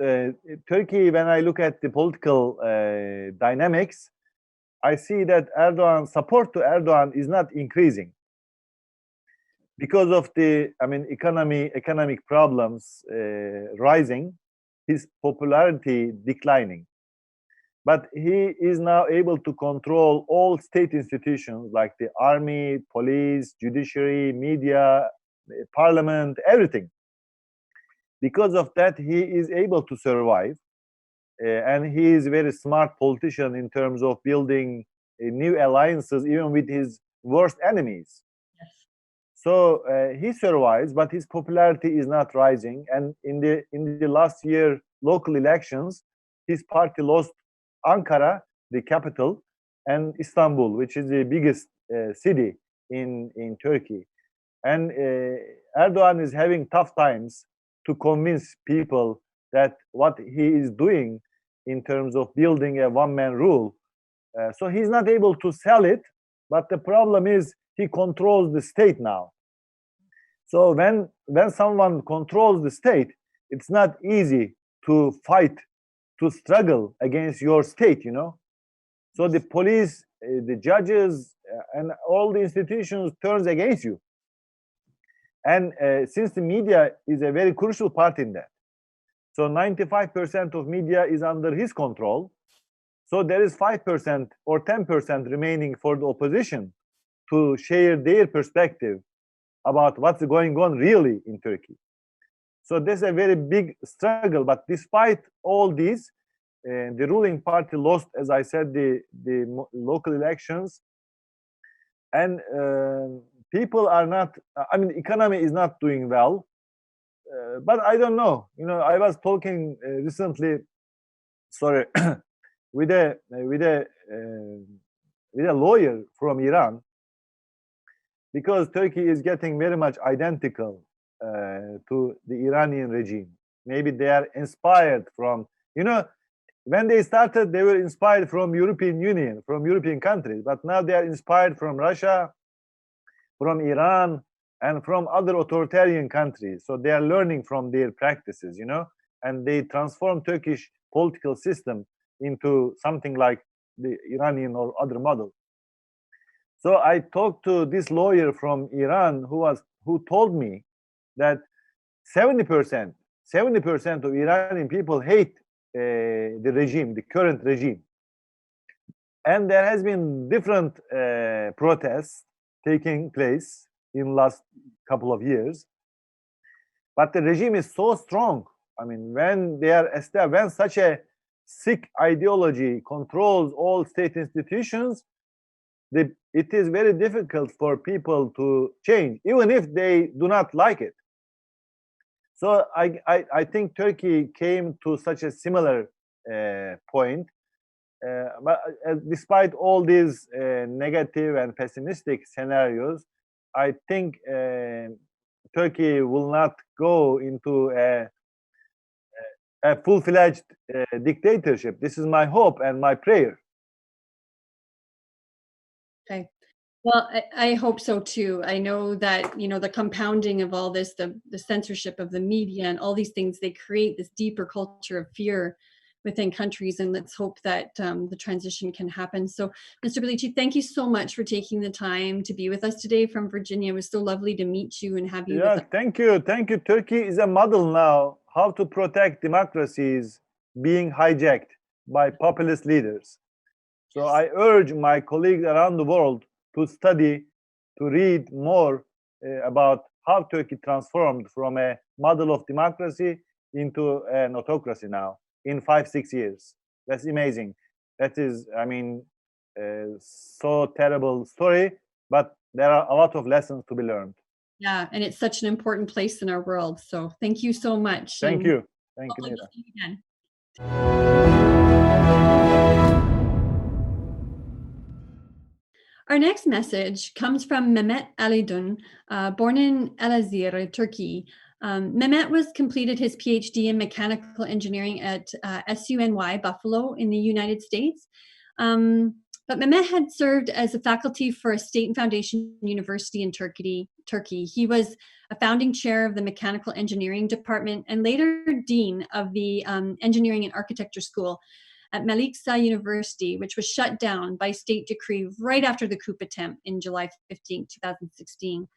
Turkey, when I look at the political dynamics, I see that Erdogan support to Erdogan is not increasing because of the, economic problems rising, his popularity declining. But he is now able to control all state institutions like the army, police, judiciary, media, parliament, everything. Because of that, he is able to survive. And he is a very smart politician in terms of building new alliances, even with his worst enemies. Yes. So he survives, but his popularity is not rising. And in the last year local elections, his party lost Ankara, the capital, and Istanbul, which is the biggest city in Turkey. And Erdogan is having tough times to convince people that what he is doing in terms of building a one-man rule. So he's not able to sell it, but the problem is he controls the state now. So when someone controls the state, it's not easy to fight, to struggle against your state, So the police, the judges, and all the institutions turns against you. And since the media is a very crucial part in that, so 95% of media is under his control. So there is 5% or 10% remaining for the opposition to share their perspective about what's going on really in Turkey. So there's a very big struggle. But despite all this, the ruling party lost, as I said, the local elections. And people are not, economy is not doing well. But I don't know. I was talking recently, with a lawyer from Iran, because Turkey is getting very much identical to the Iranian regime. Maybe they are inspired from, when they started, they were inspired from European Union, from European countries, but now they are inspired from Russia, from Iran, and from other authoritarian countries. So they are learning from their practices, and they transform Turkish political system into something like the Iranian or other model. So I talked to this lawyer from Iran who told me that 70% of Iranian people hate the regime, the current regime. And there has been different protests taking place in last couple of years. But the regime is so strong. When such a sick ideology controls all state institutions, it is very difficult for people to change, even if they do not like it. So I think Turkey came to such a similar point. But despite all these negative and pessimistic scenarios, I think Turkey will not go into a full-fledged dictatorship. This is my hope and my prayer. Okay. Well, I hope so too. I know that, the compounding of all this, the censorship of the media and all these things, they create this deeper culture of fear within countries, and let's hope that the transition can happen. So, Mr. Bilici, thank you so much for taking the time to be with us today from Virginia. It was so lovely to meet you and have you with us. Thank you. Turkey is a model now how to protect democracies being hijacked by populist leaders. So I urge my colleagues around the world to study, to read more about how Turkey transformed from a model of democracy into an autocracy now in 5-6 years. That's amazing. That is, so terrible story, but there are a lot of lessons to be learned. Yeah, and it's such an important place in our world. So thank you so much. Thank you. Thank you, Nina. See you again. Our next message comes from Mehmet Halidun, born in Elazığ, Turkey. Mehmet completed his PhD in mechanical engineering at SUNY Buffalo in the United States. But Mehmet had served as a faculty for a state and foundation university in Turkey. He was a founding chair of the mechanical engineering department and later dean of the engineering and architecture school. at Meliksa University, which was shut down by state decree right after the coup attempt in July 15, 2016.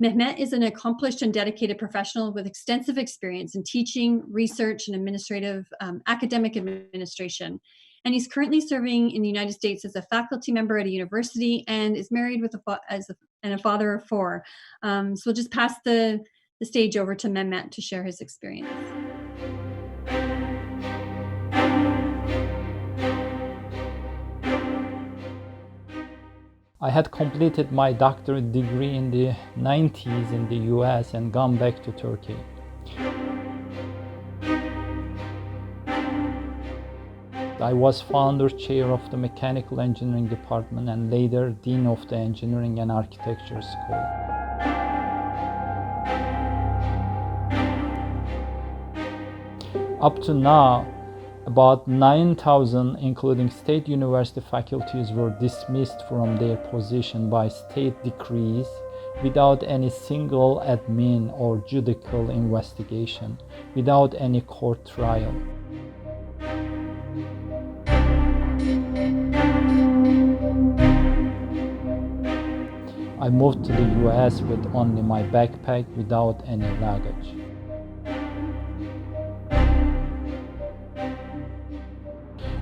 Mehmet is an accomplished and dedicated professional with extensive experience in teaching, research, and academic administration. And he's currently serving in the United States as a faculty member at a university and is married with a father of four. So we'll just pass the stage over to Mehmet to share his experience. I had completed my doctorate degree in the 90s in the US and gone back to Turkey. I was founder chair of the mechanical engineering department and later dean of the engineering and architecture school. Up to now, about 9,000, including state university faculties, were dismissed from their position by state decrees without any single admin or judicial investigation, without any court trial. I moved to the US with only my backpack without any luggage.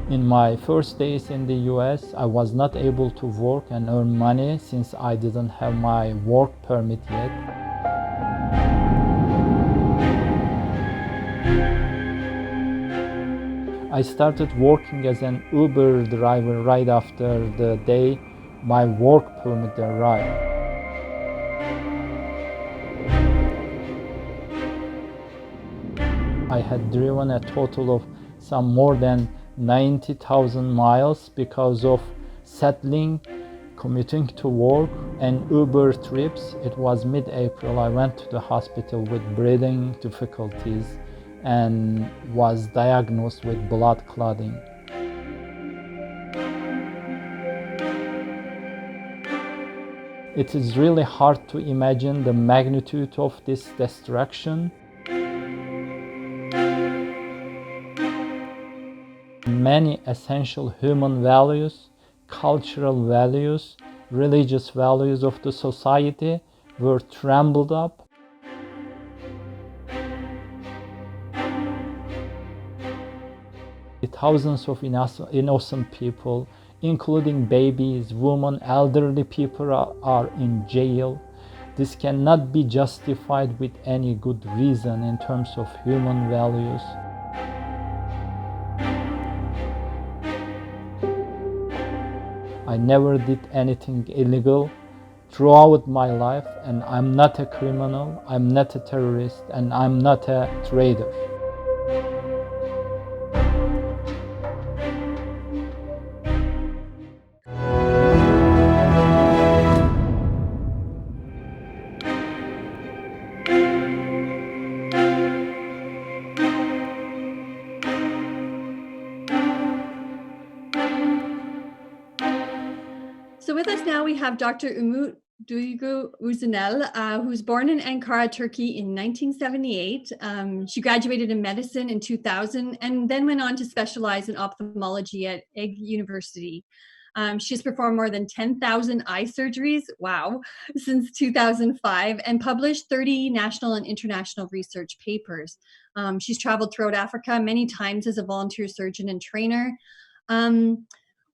In my first days in the US, I was not able to work and earn money since I didn't have my work permit yet. I started working as an Uber driver right after the day my work permit arrived. I had driven a total of some more than 90,000 miles because of settling, commuting to work, and Uber trips. It was mid-April. I went to the hospital with breathing difficulties and was diagnosed with blood clotting. It is really hard to imagine the magnitude of this destruction. Many essential human values, cultural values, religious values of the society were trampled up. Thousands of innocent people, including babies, women, elderly people are in jail. This cannot be justified with any good reason in terms of human values. I never did anything illegal throughout my life, and I'm not a criminal, I'm not a terrorist, and I'm not a traitor. So with us now, we have Dr. Duygu Uzunel, who's born in Ankara, Turkey in 1978. She graduated in medicine in 2000 and then went on to specialize in ophthalmology at Ege University. She's performed more than 10,000 eye surgeries, wow, since 2005 and published 30 national and international research papers. She's traveled throughout Africa many times as a volunteer surgeon and trainer.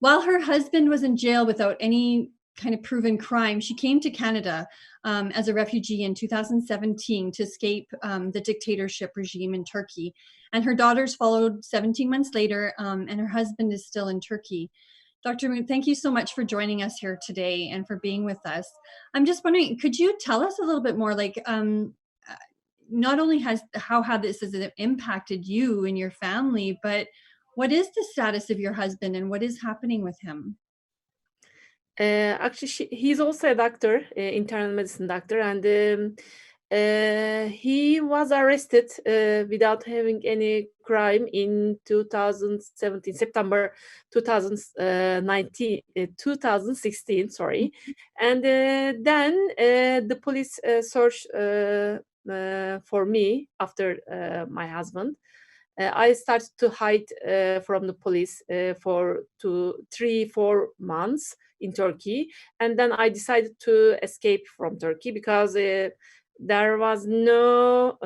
While her husband was in jail without any kind of proven crime, she came to Canada as a refugee in 2017 to escape the dictatorship regime in Turkey. And her daughters followed 17 months later, and her husband is still in Turkey. Dr. Moot, thank you so much for joining us here today and for being with us. I'm just wondering, could you tell us a little bit more, like, not only how this has impacted you and your family, but what is the status of your husband and what is happening with him? Actually, he's also a doctor, internal medicine doctor, and he was arrested without having any crime in 2017, September 2016, sorry. And then the police searched for me after my husband. I started to hide from the police for 3-4 months in Turkey, and then I decided to escape from Turkey because there was no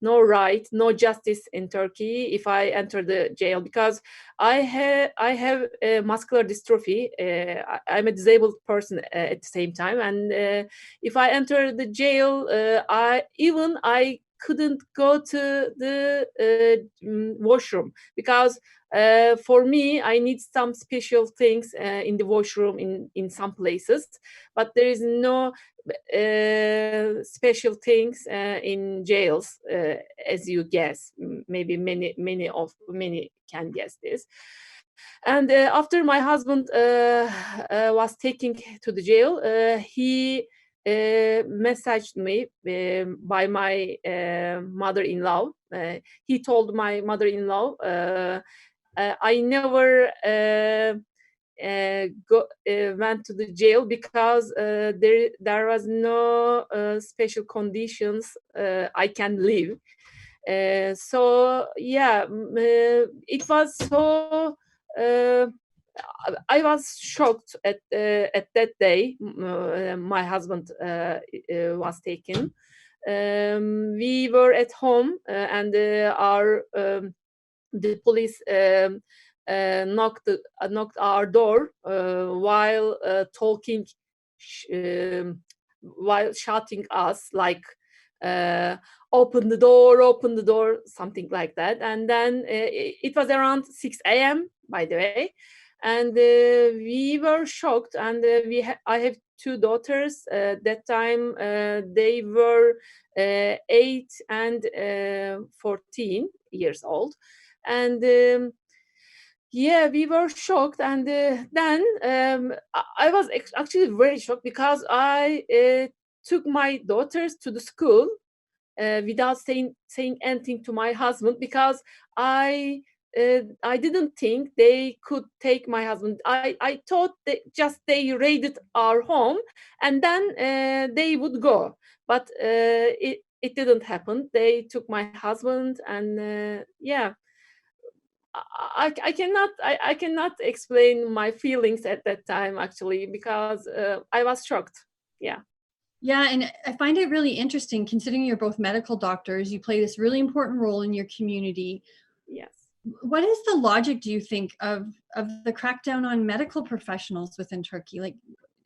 right, no justice in Turkey if I enter the jail, because I have muscular dystrophy. I'm a disabled person at the same time, and if I enter the jail, I couldn't go to the washroom, because for me, I need some special things in the washroom in some places, but there is no special things in jails, as you guess. Maybe many can guess this. And after my husband was taken to the jail, he messaged me by my mother-in-law. He told my mother-in-law, I never went to the jail because there was no special conditions I can live. So yeah, it was so. I was shocked at that day. My husband was taken. We were at home, and the police knocked our door while talking, while shouting us like, open the door, something like that. And then it was around 6 a.m., by the way, and we were shocked. And I have 2 daughters. That time they were 8 and 14 years old. And yeah, we were shocked. And then I was actually very shocked, because I took my daughters to the school without saying anything to my husband, because I didn't think they could take my husband. I thought they raided our home and then they would go, but it didn't happen. They took my husband, and yeah, I cannot explain my feelings at that time, actually, because I was shocked. Yeah. Yeah, and I find it really interesting, considering you're both medical doctors. You play this really important role in your community. Yes. What is the logic, do you think, of the crackdown on medical professionals within Turkey? Like,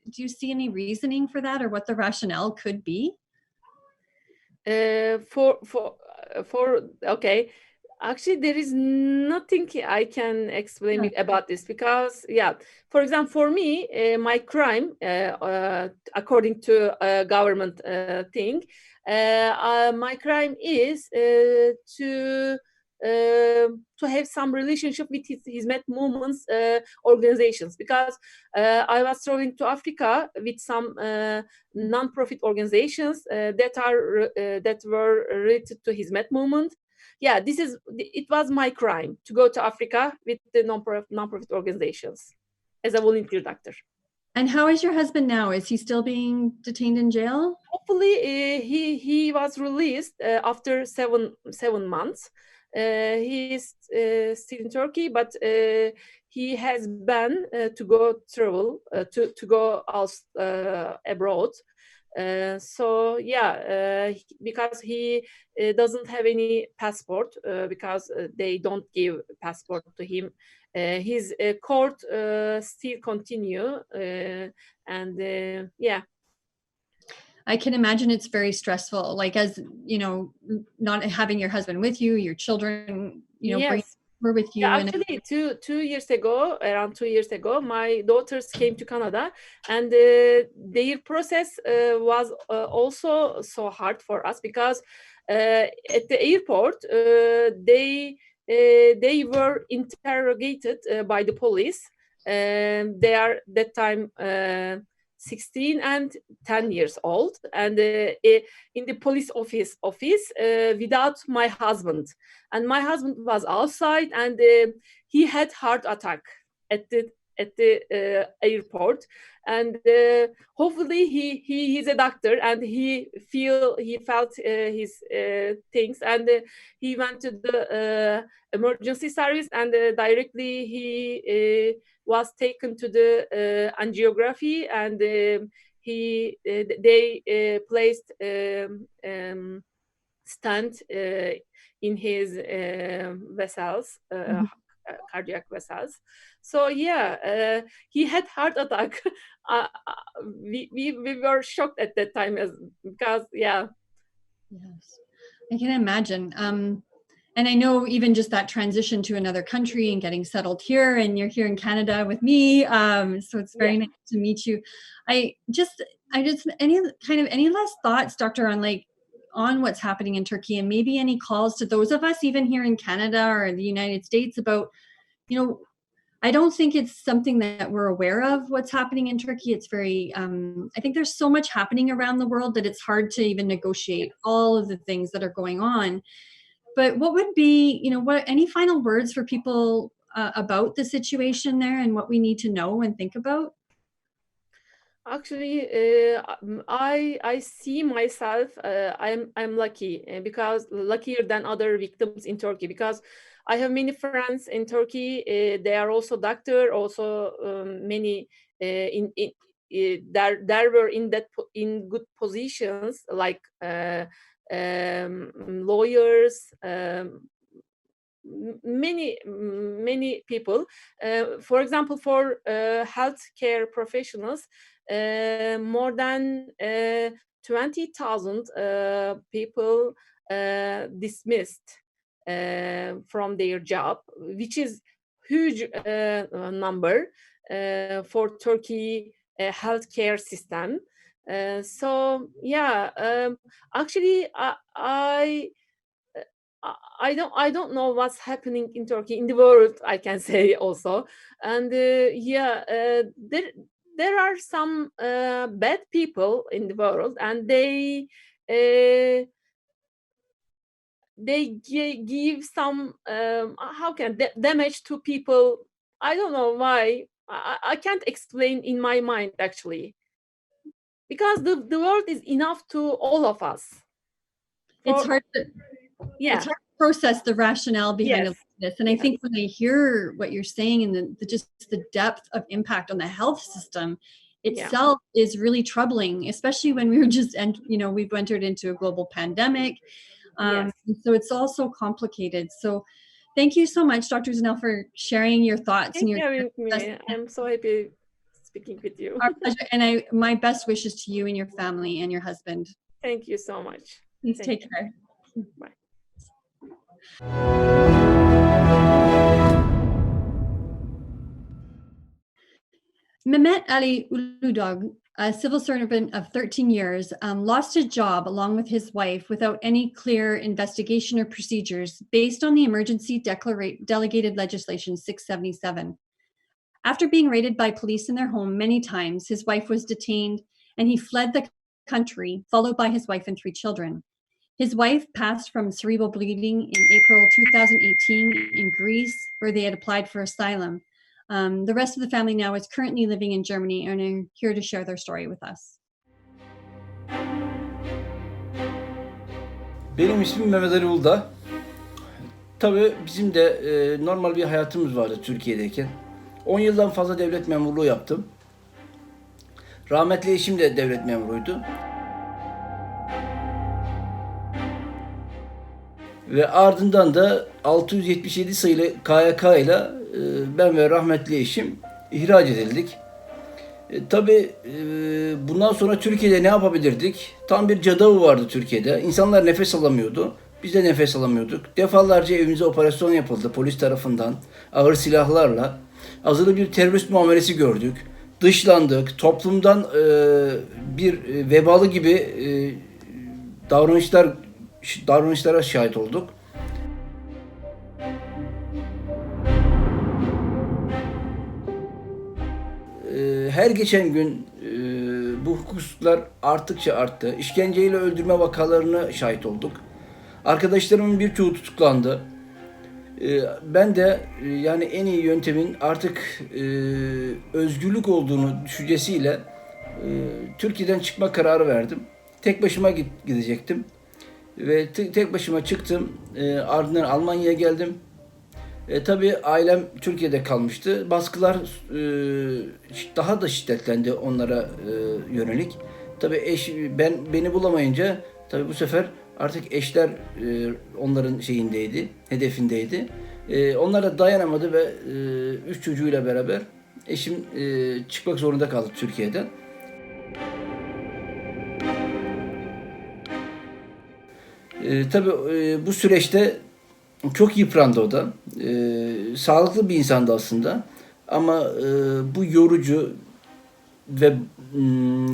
do you see any reasoning for that, or what the rationale could be? Okay. Actually, there is nothing I can explain about this, because, yeah, for example, for me, my crime, according to a government thing, my crime is to have some relationship with his Met Movement's organizations, because I was traveling to Africa with some non-profit organizations that were related to his Met Movement. Yeah, it was my crime to go to Africa with the non-profit organizations as a volunteer doctor. And how is your husband now? Is he still being detained in jail? Hopefully, he was released after seven months. He is still in Turkey, but he has banned to travel abroad. So yeah, because he doesn't have any passport, because they don't give passport to him. His court still continue, and yeah. I can imagine it's very stressful, like, as you know, not having your husband with you, your children, Yes. were with you. Yeah, actually, around 2 years ago, my daughters came to Canada, and their process was also so hard for us, because at the airport they were interrogated by the police. They are that time 16 and 10 years old, and in the police office without my husband. And my husband was outside, and he had heart attack at at the airport, and hopefully he's a doctor, and he felt his things, and he went to the emergency service, and directly he was taken to the angiography, and they placed stent in his vessels, cardiac vessels. So yeah, he had heart attack. We were shocked at that time because yeah. Yes, I can imagine. And I know even just that transition to another country and getting settled here, and you're here in Canada with me. So it's very nice to meet you. I just any last thoughts, Doctor, on what's happening in Turkey, and maybe any calls to those of us even here in Canada or the United States about, I don't think it's something that we're aware of what's happening in Turkey. It's very, I think there's so much happening around the world that it's hard to even negotiate all of the things that are going on. But what would be, any final words for people about the situation there and what we need to know and think about? Actually, I see myself. I'm lucky because luckier than other victims in Turkey, because I have many friends in Turkey. They are also doctor, also many there were in good positions like lawyers. Many people. For example, for healthcare professionals, more than 20,000 people dismissed from their job, which is huge number for Turkey healthcare system. So yeah, actually I don't know what's happening in Turkey, in the world, I can say also. And there are some bad people in the world, and they give some damage to people. I don't know why. I can't explain in my mind actually, because the world is enough to all of us. It's hard to process the rationale behind this. And I think when I hear what you're saying and just the depth of impact on the health system itself is really troubling, especially when we were we've entered into a global pandemic. So it's all so complicated. So thank you so much, Dr. Uzunel, for sharing your thoughts. Thank you having me. I'm so happy speaking with you. Our pleasure. And my best wishes to you and your family and your husband. Thank you so much. Please take care. Bye. Mehmet Ali Uludag, a civil servant of 13 years, lost his job along with his wife without any clear investigation or procedures based on the Emergency Delegated Legislation 677. After being raided by police in their home many times, his wife was detained and he fled the country, followed by his wife and 3 children. His wife passed from cerebral bleeding in April 2018 in Greece, where they had applied for asylum. The rest of the family now is currently living in Germany and are here to share their story with us. Benim ismim Mehmet Ali Uludag. Tabii bizim de normal bir hayatımız vardı Türkiye'deyken. 10 yıldan fazla devlet memurluğu yaptım. Rahmetli eşim de devlet memuruydu. Ve ardından da 677 sayılı KYK ile ben ve rahmetli eşim ihraç edildik. Tabii bundan sonra Türkiye'de ne yapabilirdik? Tam bir cadavı vardı Türkiye'de. İnsanlar nefes alamıyordu. Biz de nefes alamıyorduk. Defalarca evimize operasyon yapıldı polis tarafından ağır silahlarla. Azılı bir terörist muamelesi gördük. Dışlandık. Toplumdan bir vebalı gibi davranışlara şahit olduk. Her geçen gün bu hukuksuzluklar arttıkça arttı. İşkenceyle öldürme vakalarına şahit olduk. Arkadaşlarımın birçoğu tutuklandı. Ben de yani en iyi yöntemin artık özgürlük olduğunu düşüncesiyle Türkiye'den çıkma kararı verdim. Tek başıma gidecektim. Ve tek başıma çıktım. Ardından Almanya'ya geldim. Tabii ailem Türkiye'de kalmıştı. Baskılar daha da şiddetlendi onlara yönelik. Tabii beni bulamayınca tabii bu sefer artık eşler onların hedefindeydi. Onlar da dayanamadı ve 3 çocuğuyla beraber eşim çıkmak zorunda kaldı Türkiye'den. Tabii bu süreçte çok yıprandı o da. Sağlıklı bir insandı aslında. Ama bu yorucu ve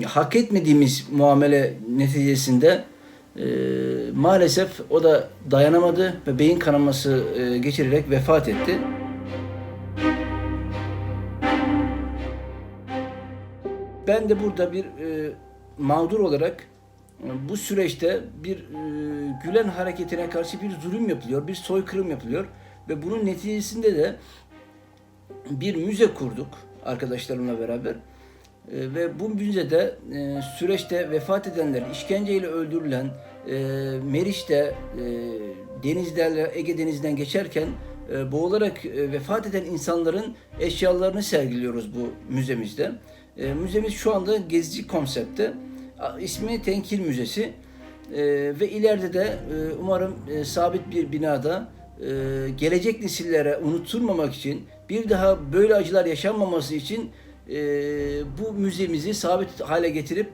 hak etmediğimiz muamele neticesinde maalesef o da dayanamadı ve beyin kanaması geçirerek vefat etti. Ben de burada bir mağdur olarak bu süreçte bir Gülen hareketine karşı bir zulüm yapılıyor, bir soykırım yapılıyor ve bunun neticesinde de bir müze kurduk arkadaşlarımla beraber. Ve bu müzede süreçte vefat edenler, işkenceyle öldürülen, Meriç'te Ege Denizi'nden geçerken boğularak vefat eden insanların eşyalarını sergiliyoruz bu müzemizde. Müzemiz şu anda gezici konsepte. İsmi Tenkil Müzesi. Ve ileride de umarım sabit bir binada gelecek nesillere unutturmamak için, bir daha böyle acılar yaşanmaması için bu müzemizi sabit hale getirip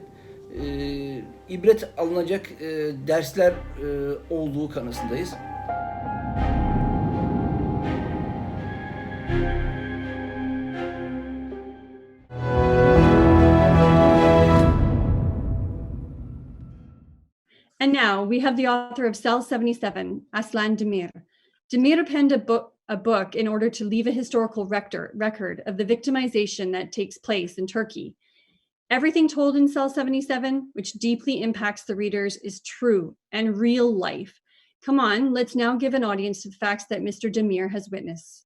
ibret alınacak dersler olduğu kanısındayız. And now we have the author of Cell 77, Aslan Demir. Demir penned a book in order to leave a historical record of the victimization that takes place in Turkey. Everything told in Cell 77, which deeply impacts the readers, is true and real life. Come on, let's now give an audience to the facts that Mr. Demir has witnessed.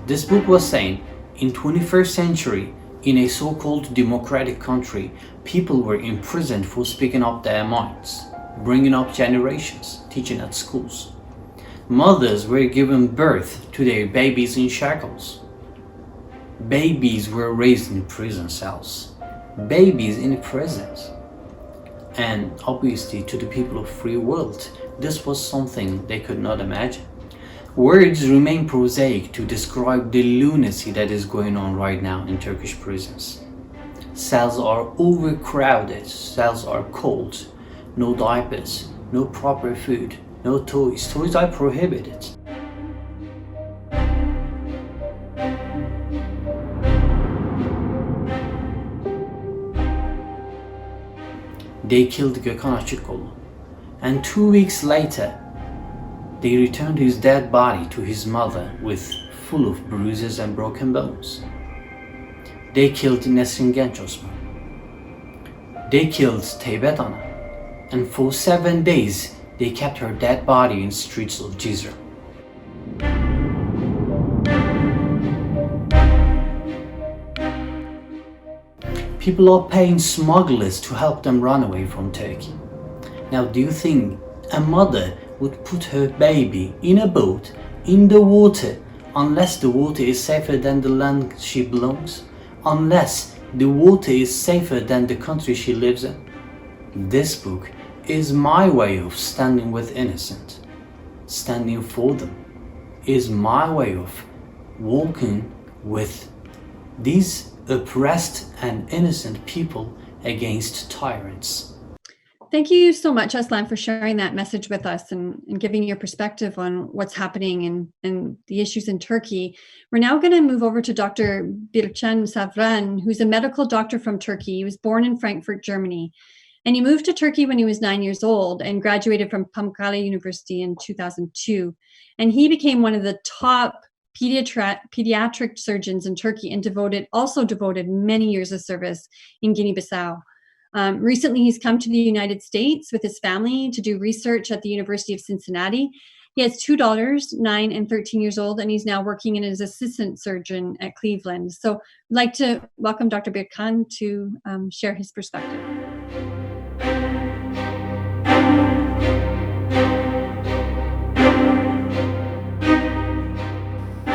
This book was saying, in 21st century, in a so-called democratic country, people were imprisoned for speaking up their minds, bringing up generations, teaching at schools. Mothers were given birth to their babies in shackles. Babies were raised in prison cells. Babies in prisons. And obviously to the people of free world, this was something they could not imagine. Words remain prosaic to describe the lunacy that is going on right now in Turkish prisons. Cells are overcrowded, cells are cold, no diapers, no proper food, no toys. Toys are prohibited. They killed Gökhan Açıkkolu, and 2 weeks later, they returned his dead body to his mother with full of bruises and broken bones. They killed Nesrin Genç Osman. They killed Teybet Ana, and for 7 days they kept her dead body in streets of Cizre. People are paying smugglers to help them run away from Turkey. Now, do you think a mother would put her baby in a boat in the water unless the water is safer than the land she belongs? Unless the water is safer than the country she lives in? This book is my way of standing with innocent, standing for them, is my way of walking with these oppressed and innocent people against tyrants. Thank you so much, Aslan, for sharing that message with us and giving your perspective on what's happening and the issues in Turkey. We're now going to move over to Dr. Bircan Savran, who's a medical doctor from Turkey. He was born in Frankfurt, Germany, and he moved to Turkey when he was 9 years old and graduated from Pamukkale University in 2002. And he became one of the top pediatric surgeons in Turkey and devoted many years of service in Guinea-Bissau. Recently, he's come to the United States with his family to do research at the University of Cincinnati. He has 2 daughters, 9 and 13 years old, and he's now working as assistant surgeon at Cleveland. So I'd like to welcome Dr. Birkan to share his perspective.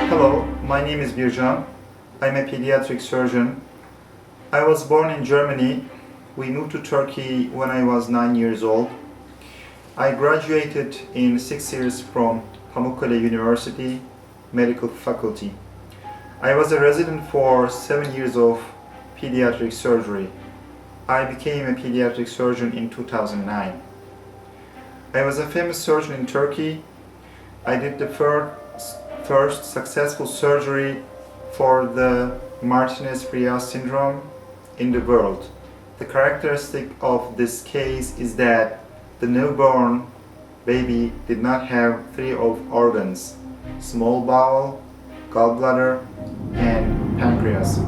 Hello, my name is Bircan. I'm a pediatric surgeon. I was born in Germany. We moved to Turkey when I was 9 years old. I graduated in 6 years from Pamukkale University Medical Faculty. I was a resident for 7 years of pediatric surgery. I became a pediatric surgeon in 2009. I was a famous surgeon in Turkey. I did the first successful surgery for the Martinez-Frias syndrome in the world. The characteristic of this case is that the newborn baby did not have 3 of organs: small bowel, gallbladder, and pancreas.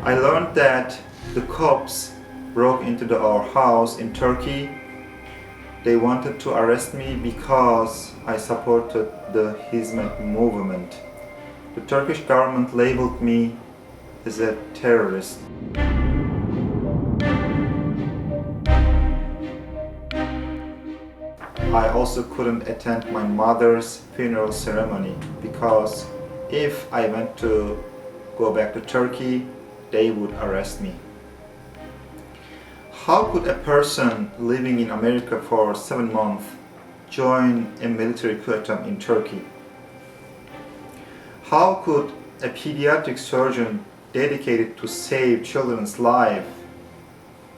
I learned that the cops broke into our house in Turkey. They wanted to arrest me because I supported the Hizmet movement. The Turkish government labeled me as a terrorist. I also couldn't attend my mother's funeral ceremony because if I went to go back to Turkey, they would arrest me. How could a person living in America for 7 months join a military coup attempt in Turkey? How could a pediatric surgeon dedicated to save children's lives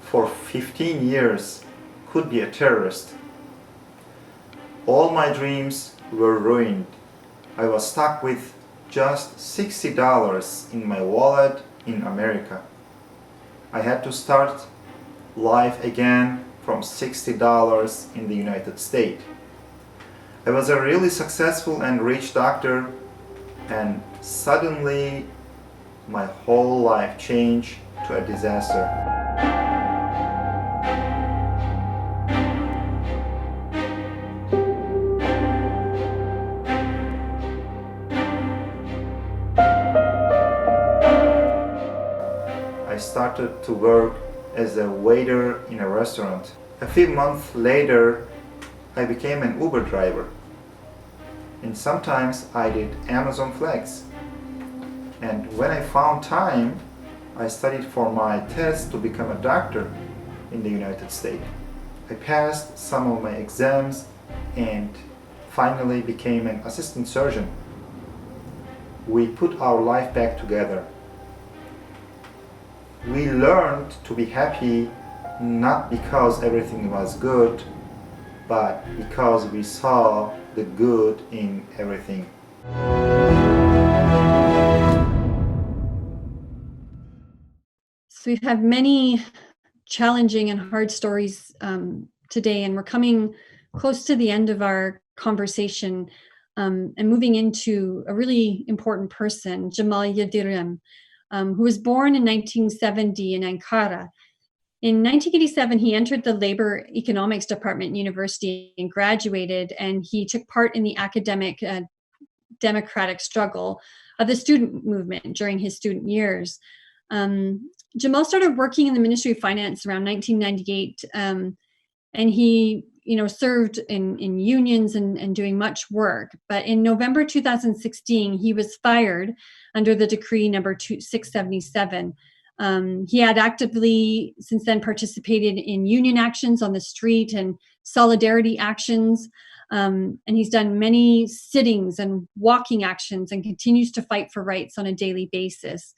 for 15 years could be a terrorist? All my dreams were ruined. I was stuck with just $60 in my wallet in America. I had to start life again from $60 in the United States. I was a really successful and rich doctor, and suddenly my whole life changed to a disaster. I started to work as a waiter in a restaurant. A few months later, I became an Uber driver. And sometimes I did Amazon Flex. And when I found time, I studied for my test to become a doctor in the United States. I passed some of my exams and finally became an assistant surgeon. We put our life back together. We learned to be happy not because everything was good, but because we saw the good in everything. So we have many challenging and hard stories today, and we're coming close to the end of our conversation and moving into a really important person, Cemal Yildirim, who was born in 1970 in Ankara. In 1987, he entered the labor economics department in university and graduated, and he took part in the academic democratic struggle of the student movement during his student years. Cemal started working in the Ministry of Finance around 1998, and he served in unions and doing much work. But in November 2016, he was fired under the decree number 677. He had actively since then participated in union actions on the street and solidarity actions. And he's done many sittings and walking actions and continues to fight for rights on a daily basis.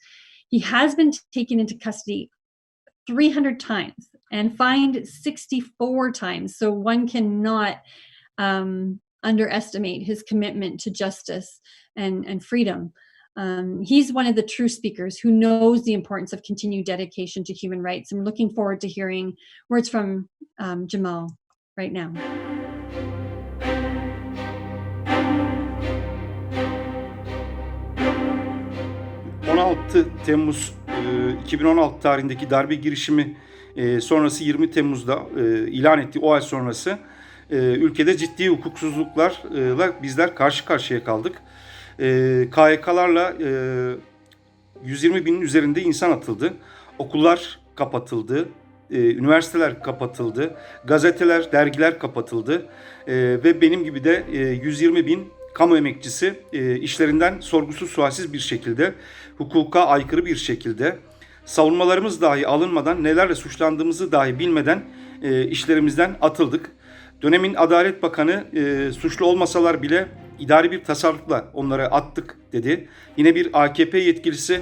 He has been taken into custody 300 times and fined 64 times. So one cannot underestimate his commitment to justice and freedom. He's one of the true speakers who knows the importance of continued dedication to human rights. I'm looking forward to hearing words from Cemal right now. Temmuz 2016 tarihindeki darbe girişimi sonrası 20 Temmuz'da ilan ettiği o ay sonrası ülkede ciddi hukuksuzluklarla bizler karşı karşıya kaldık. KYK'larla 120 binin üzerinde insan atıldı. Okullar kapatıldı. Üniversiteler kapatıldı. Gazeteler, dergiler kapatıldı. Ve benim gibi de 120 bin kamu emekçisi işlerinden sorgusuz sualsiz bir şekilde, hukuka aykırı bir şekilde, savunmalarımız dahi alınmadan, nelerle suçlandığımızı dahi bilmeden işlerimizden atıldık. Dönemin Adalet Bakanı suçlu olmasalar bile idari bir tasarrufla onları attık dedi. Yine bir AKP yetkilisi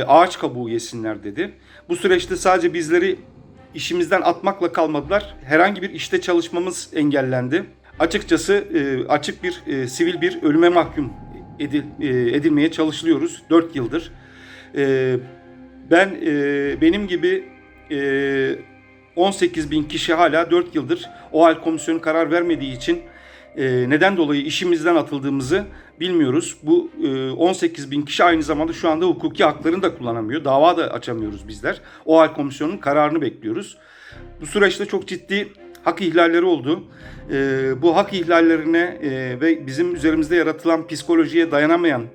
ağaç kabuğu yesinler dedi. Bu süreçte sadece bizleri işimizden atmakla kalmadılar. Herhangi bir işte çalışmamız engellendi. Açıkçası açık bir sivil bir ölüme mahkum edilmeye çalışılıyoruz 4 yıldır. Benim gibi 18 bin kişi hala 4 yıldır OHAL komisyonu karar vermediği için neden dolayı işimizden atıldığımızı bilmiyoruz. Bu 18 bin kişi aynı zamanda şu anda hukuki haklarını da kullanamıyor. Dava da açamıyoruz bizler. OHAL komisyonunun kararını bekliyoruz. Bu süreçte çok ciddi hak ihlalleri oldu. Bu hak ihlallerine ve bizim üzerimizde yaratılan psikolojiye dayanamayan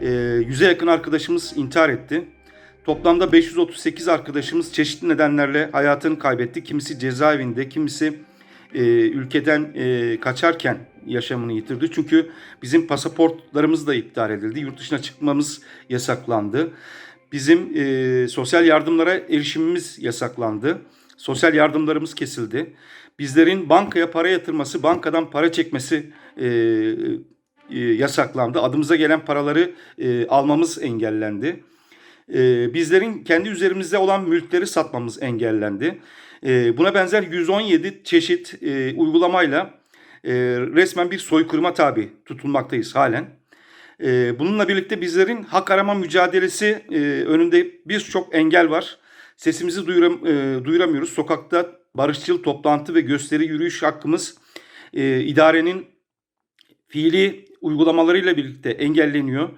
100'e yakın arkadaşımız intihar etti. Toplamda 538 arkadaşımız çeşitli nedenlerle hayatını kaybetti. Kimisi cezaevinde, kimisi ülkeden kaçarken yaşamını yitirdi. Çünkü bizim pasaportlarımız da iptal edildi. Yurt dışına çıkmamız yasaklandı. Bizim sosyal yardımlara erişimimiz yasaklandı. Sosyal yardımlarımız kesildi. Bizlerin bankaya para yatırması, bankadan para çekmesi yasaklandı. Adımıza gelen paraları almamız engellendi. Bizlerin kendi üzerimizde olan mülkleri satmamız engellendi. Buna benzer 117 çeşit uygulamayla resmen bir soykırıma tabi tutulmaktayız halen. Bununla birlikte bizlerin hak arama mücadelesi önünde birçok engel var. Sesimizi duyuramıyoruz. Sokakta barışçıl toplantı ve gösteri yürüyüş hakkımız idarenin fiili uygulamalarıyla birlikte engelleniyor.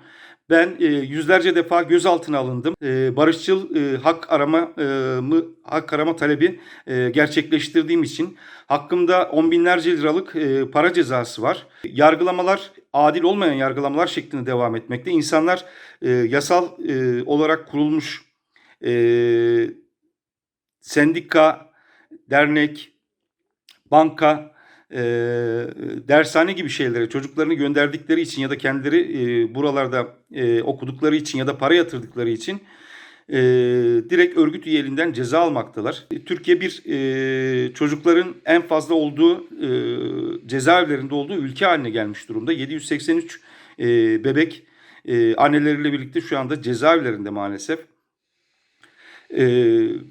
Ben yüzlerce defa gözaltına alındım. Barışçıl hak arama talebi gerçekleştirdiğim için hakkımda on binlerce liralık para cezası var. Yargılamalar adil olmayan yargılamalar şeklinde devam etmekte. İnsanlar yasal olarak kurulmuş sendika, dernek, banka, dershane gibi şeylere çocuklarını gönderdikleri için ya da kendileri buralarda okudukları için ya da para yatırdıkları için direkt örgüt üyeliğinden ceza almaktalar. Türkiye bir çocukların en fazla olduğu cezaevlerinde olduğu ülke haline gelmiş durumda. 783 bebek anneleriyle birlikte şu anda cezaevlerinde maalesef.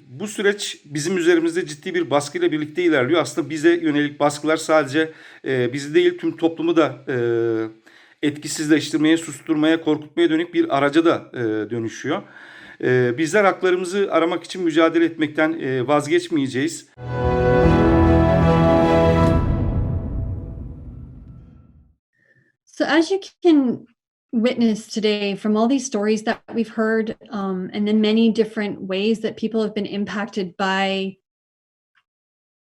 Bu süreç bizim üzerimizde ciddi bir baskıyla birlikte ilerliyor. Aslında bize yönelik baskılar sadece bizi değil tüm toplumu da etkisizleştirmeye, susturmaya, korkutmaya dönük bir araca da dönüşüyor. Bizler haklarımızı aramak için mücadele etmekten vazgeçmeyeceğiz. So as you can witness today from all these stories that we've heard, and the many different ways that people have been impacted by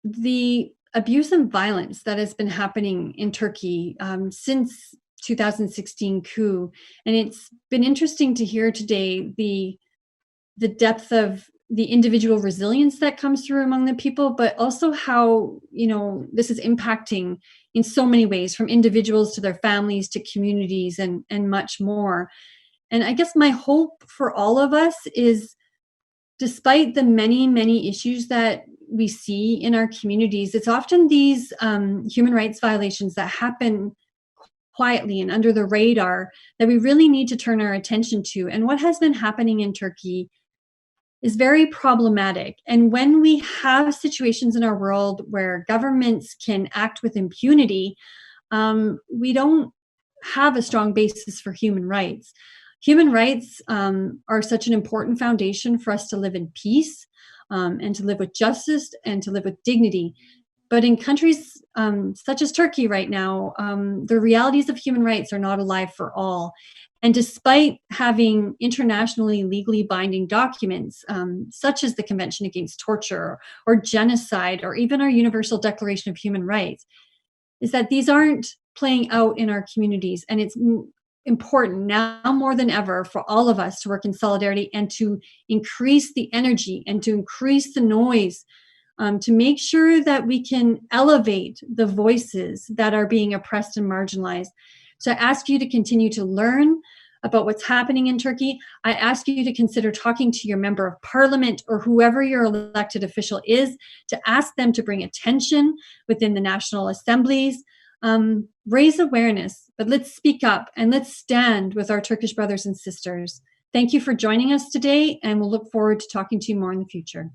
the abuse and violence that has been happening in Turkey since 2016 coup. And it's been interesting to hear today the depth of the individual resilience that comes through among the people, but also how, this is impacting in so many ways, from individuals to their families to communities and much more. And I guess my hope for all of us is, despite the many, many issues that we see in our communities, it's often these human rights violations that happen quietly and under the radar that we really need to turn our attention to. And what has been happening in Turkey is very problematic. And when we have situations in our world where governments can act with impunity, we don't have a strong basis for human rights. Human rights are such an important foundation for us to live in peace and to live with justice and to live with dignity. But in countries such as Turkey right now, the realities of human rights are not alive for all. And despite having internationally legally binding documents, such as the Convention Against Torture or Genocide, or even our Universal Declaration of Human Rights, is that these aren't playing out in our communities. And it's important now more than ever for all of us to work in solidarity and to increase the energy and to increase the noise to make sure that we can elevate the voices that are being oppressed and marginalized. So I ask you to continue to learn about what's happening in Turkey. I ask you to consider talking to your member of parliament or whoever your elected official is, to ask them to bring attention within the national assemblies. Raise awareness, but let's speak up and let's stand with our Turkish brothers and sisters. Thank you for joining us today, and we'll look forward to talking to you more in the future.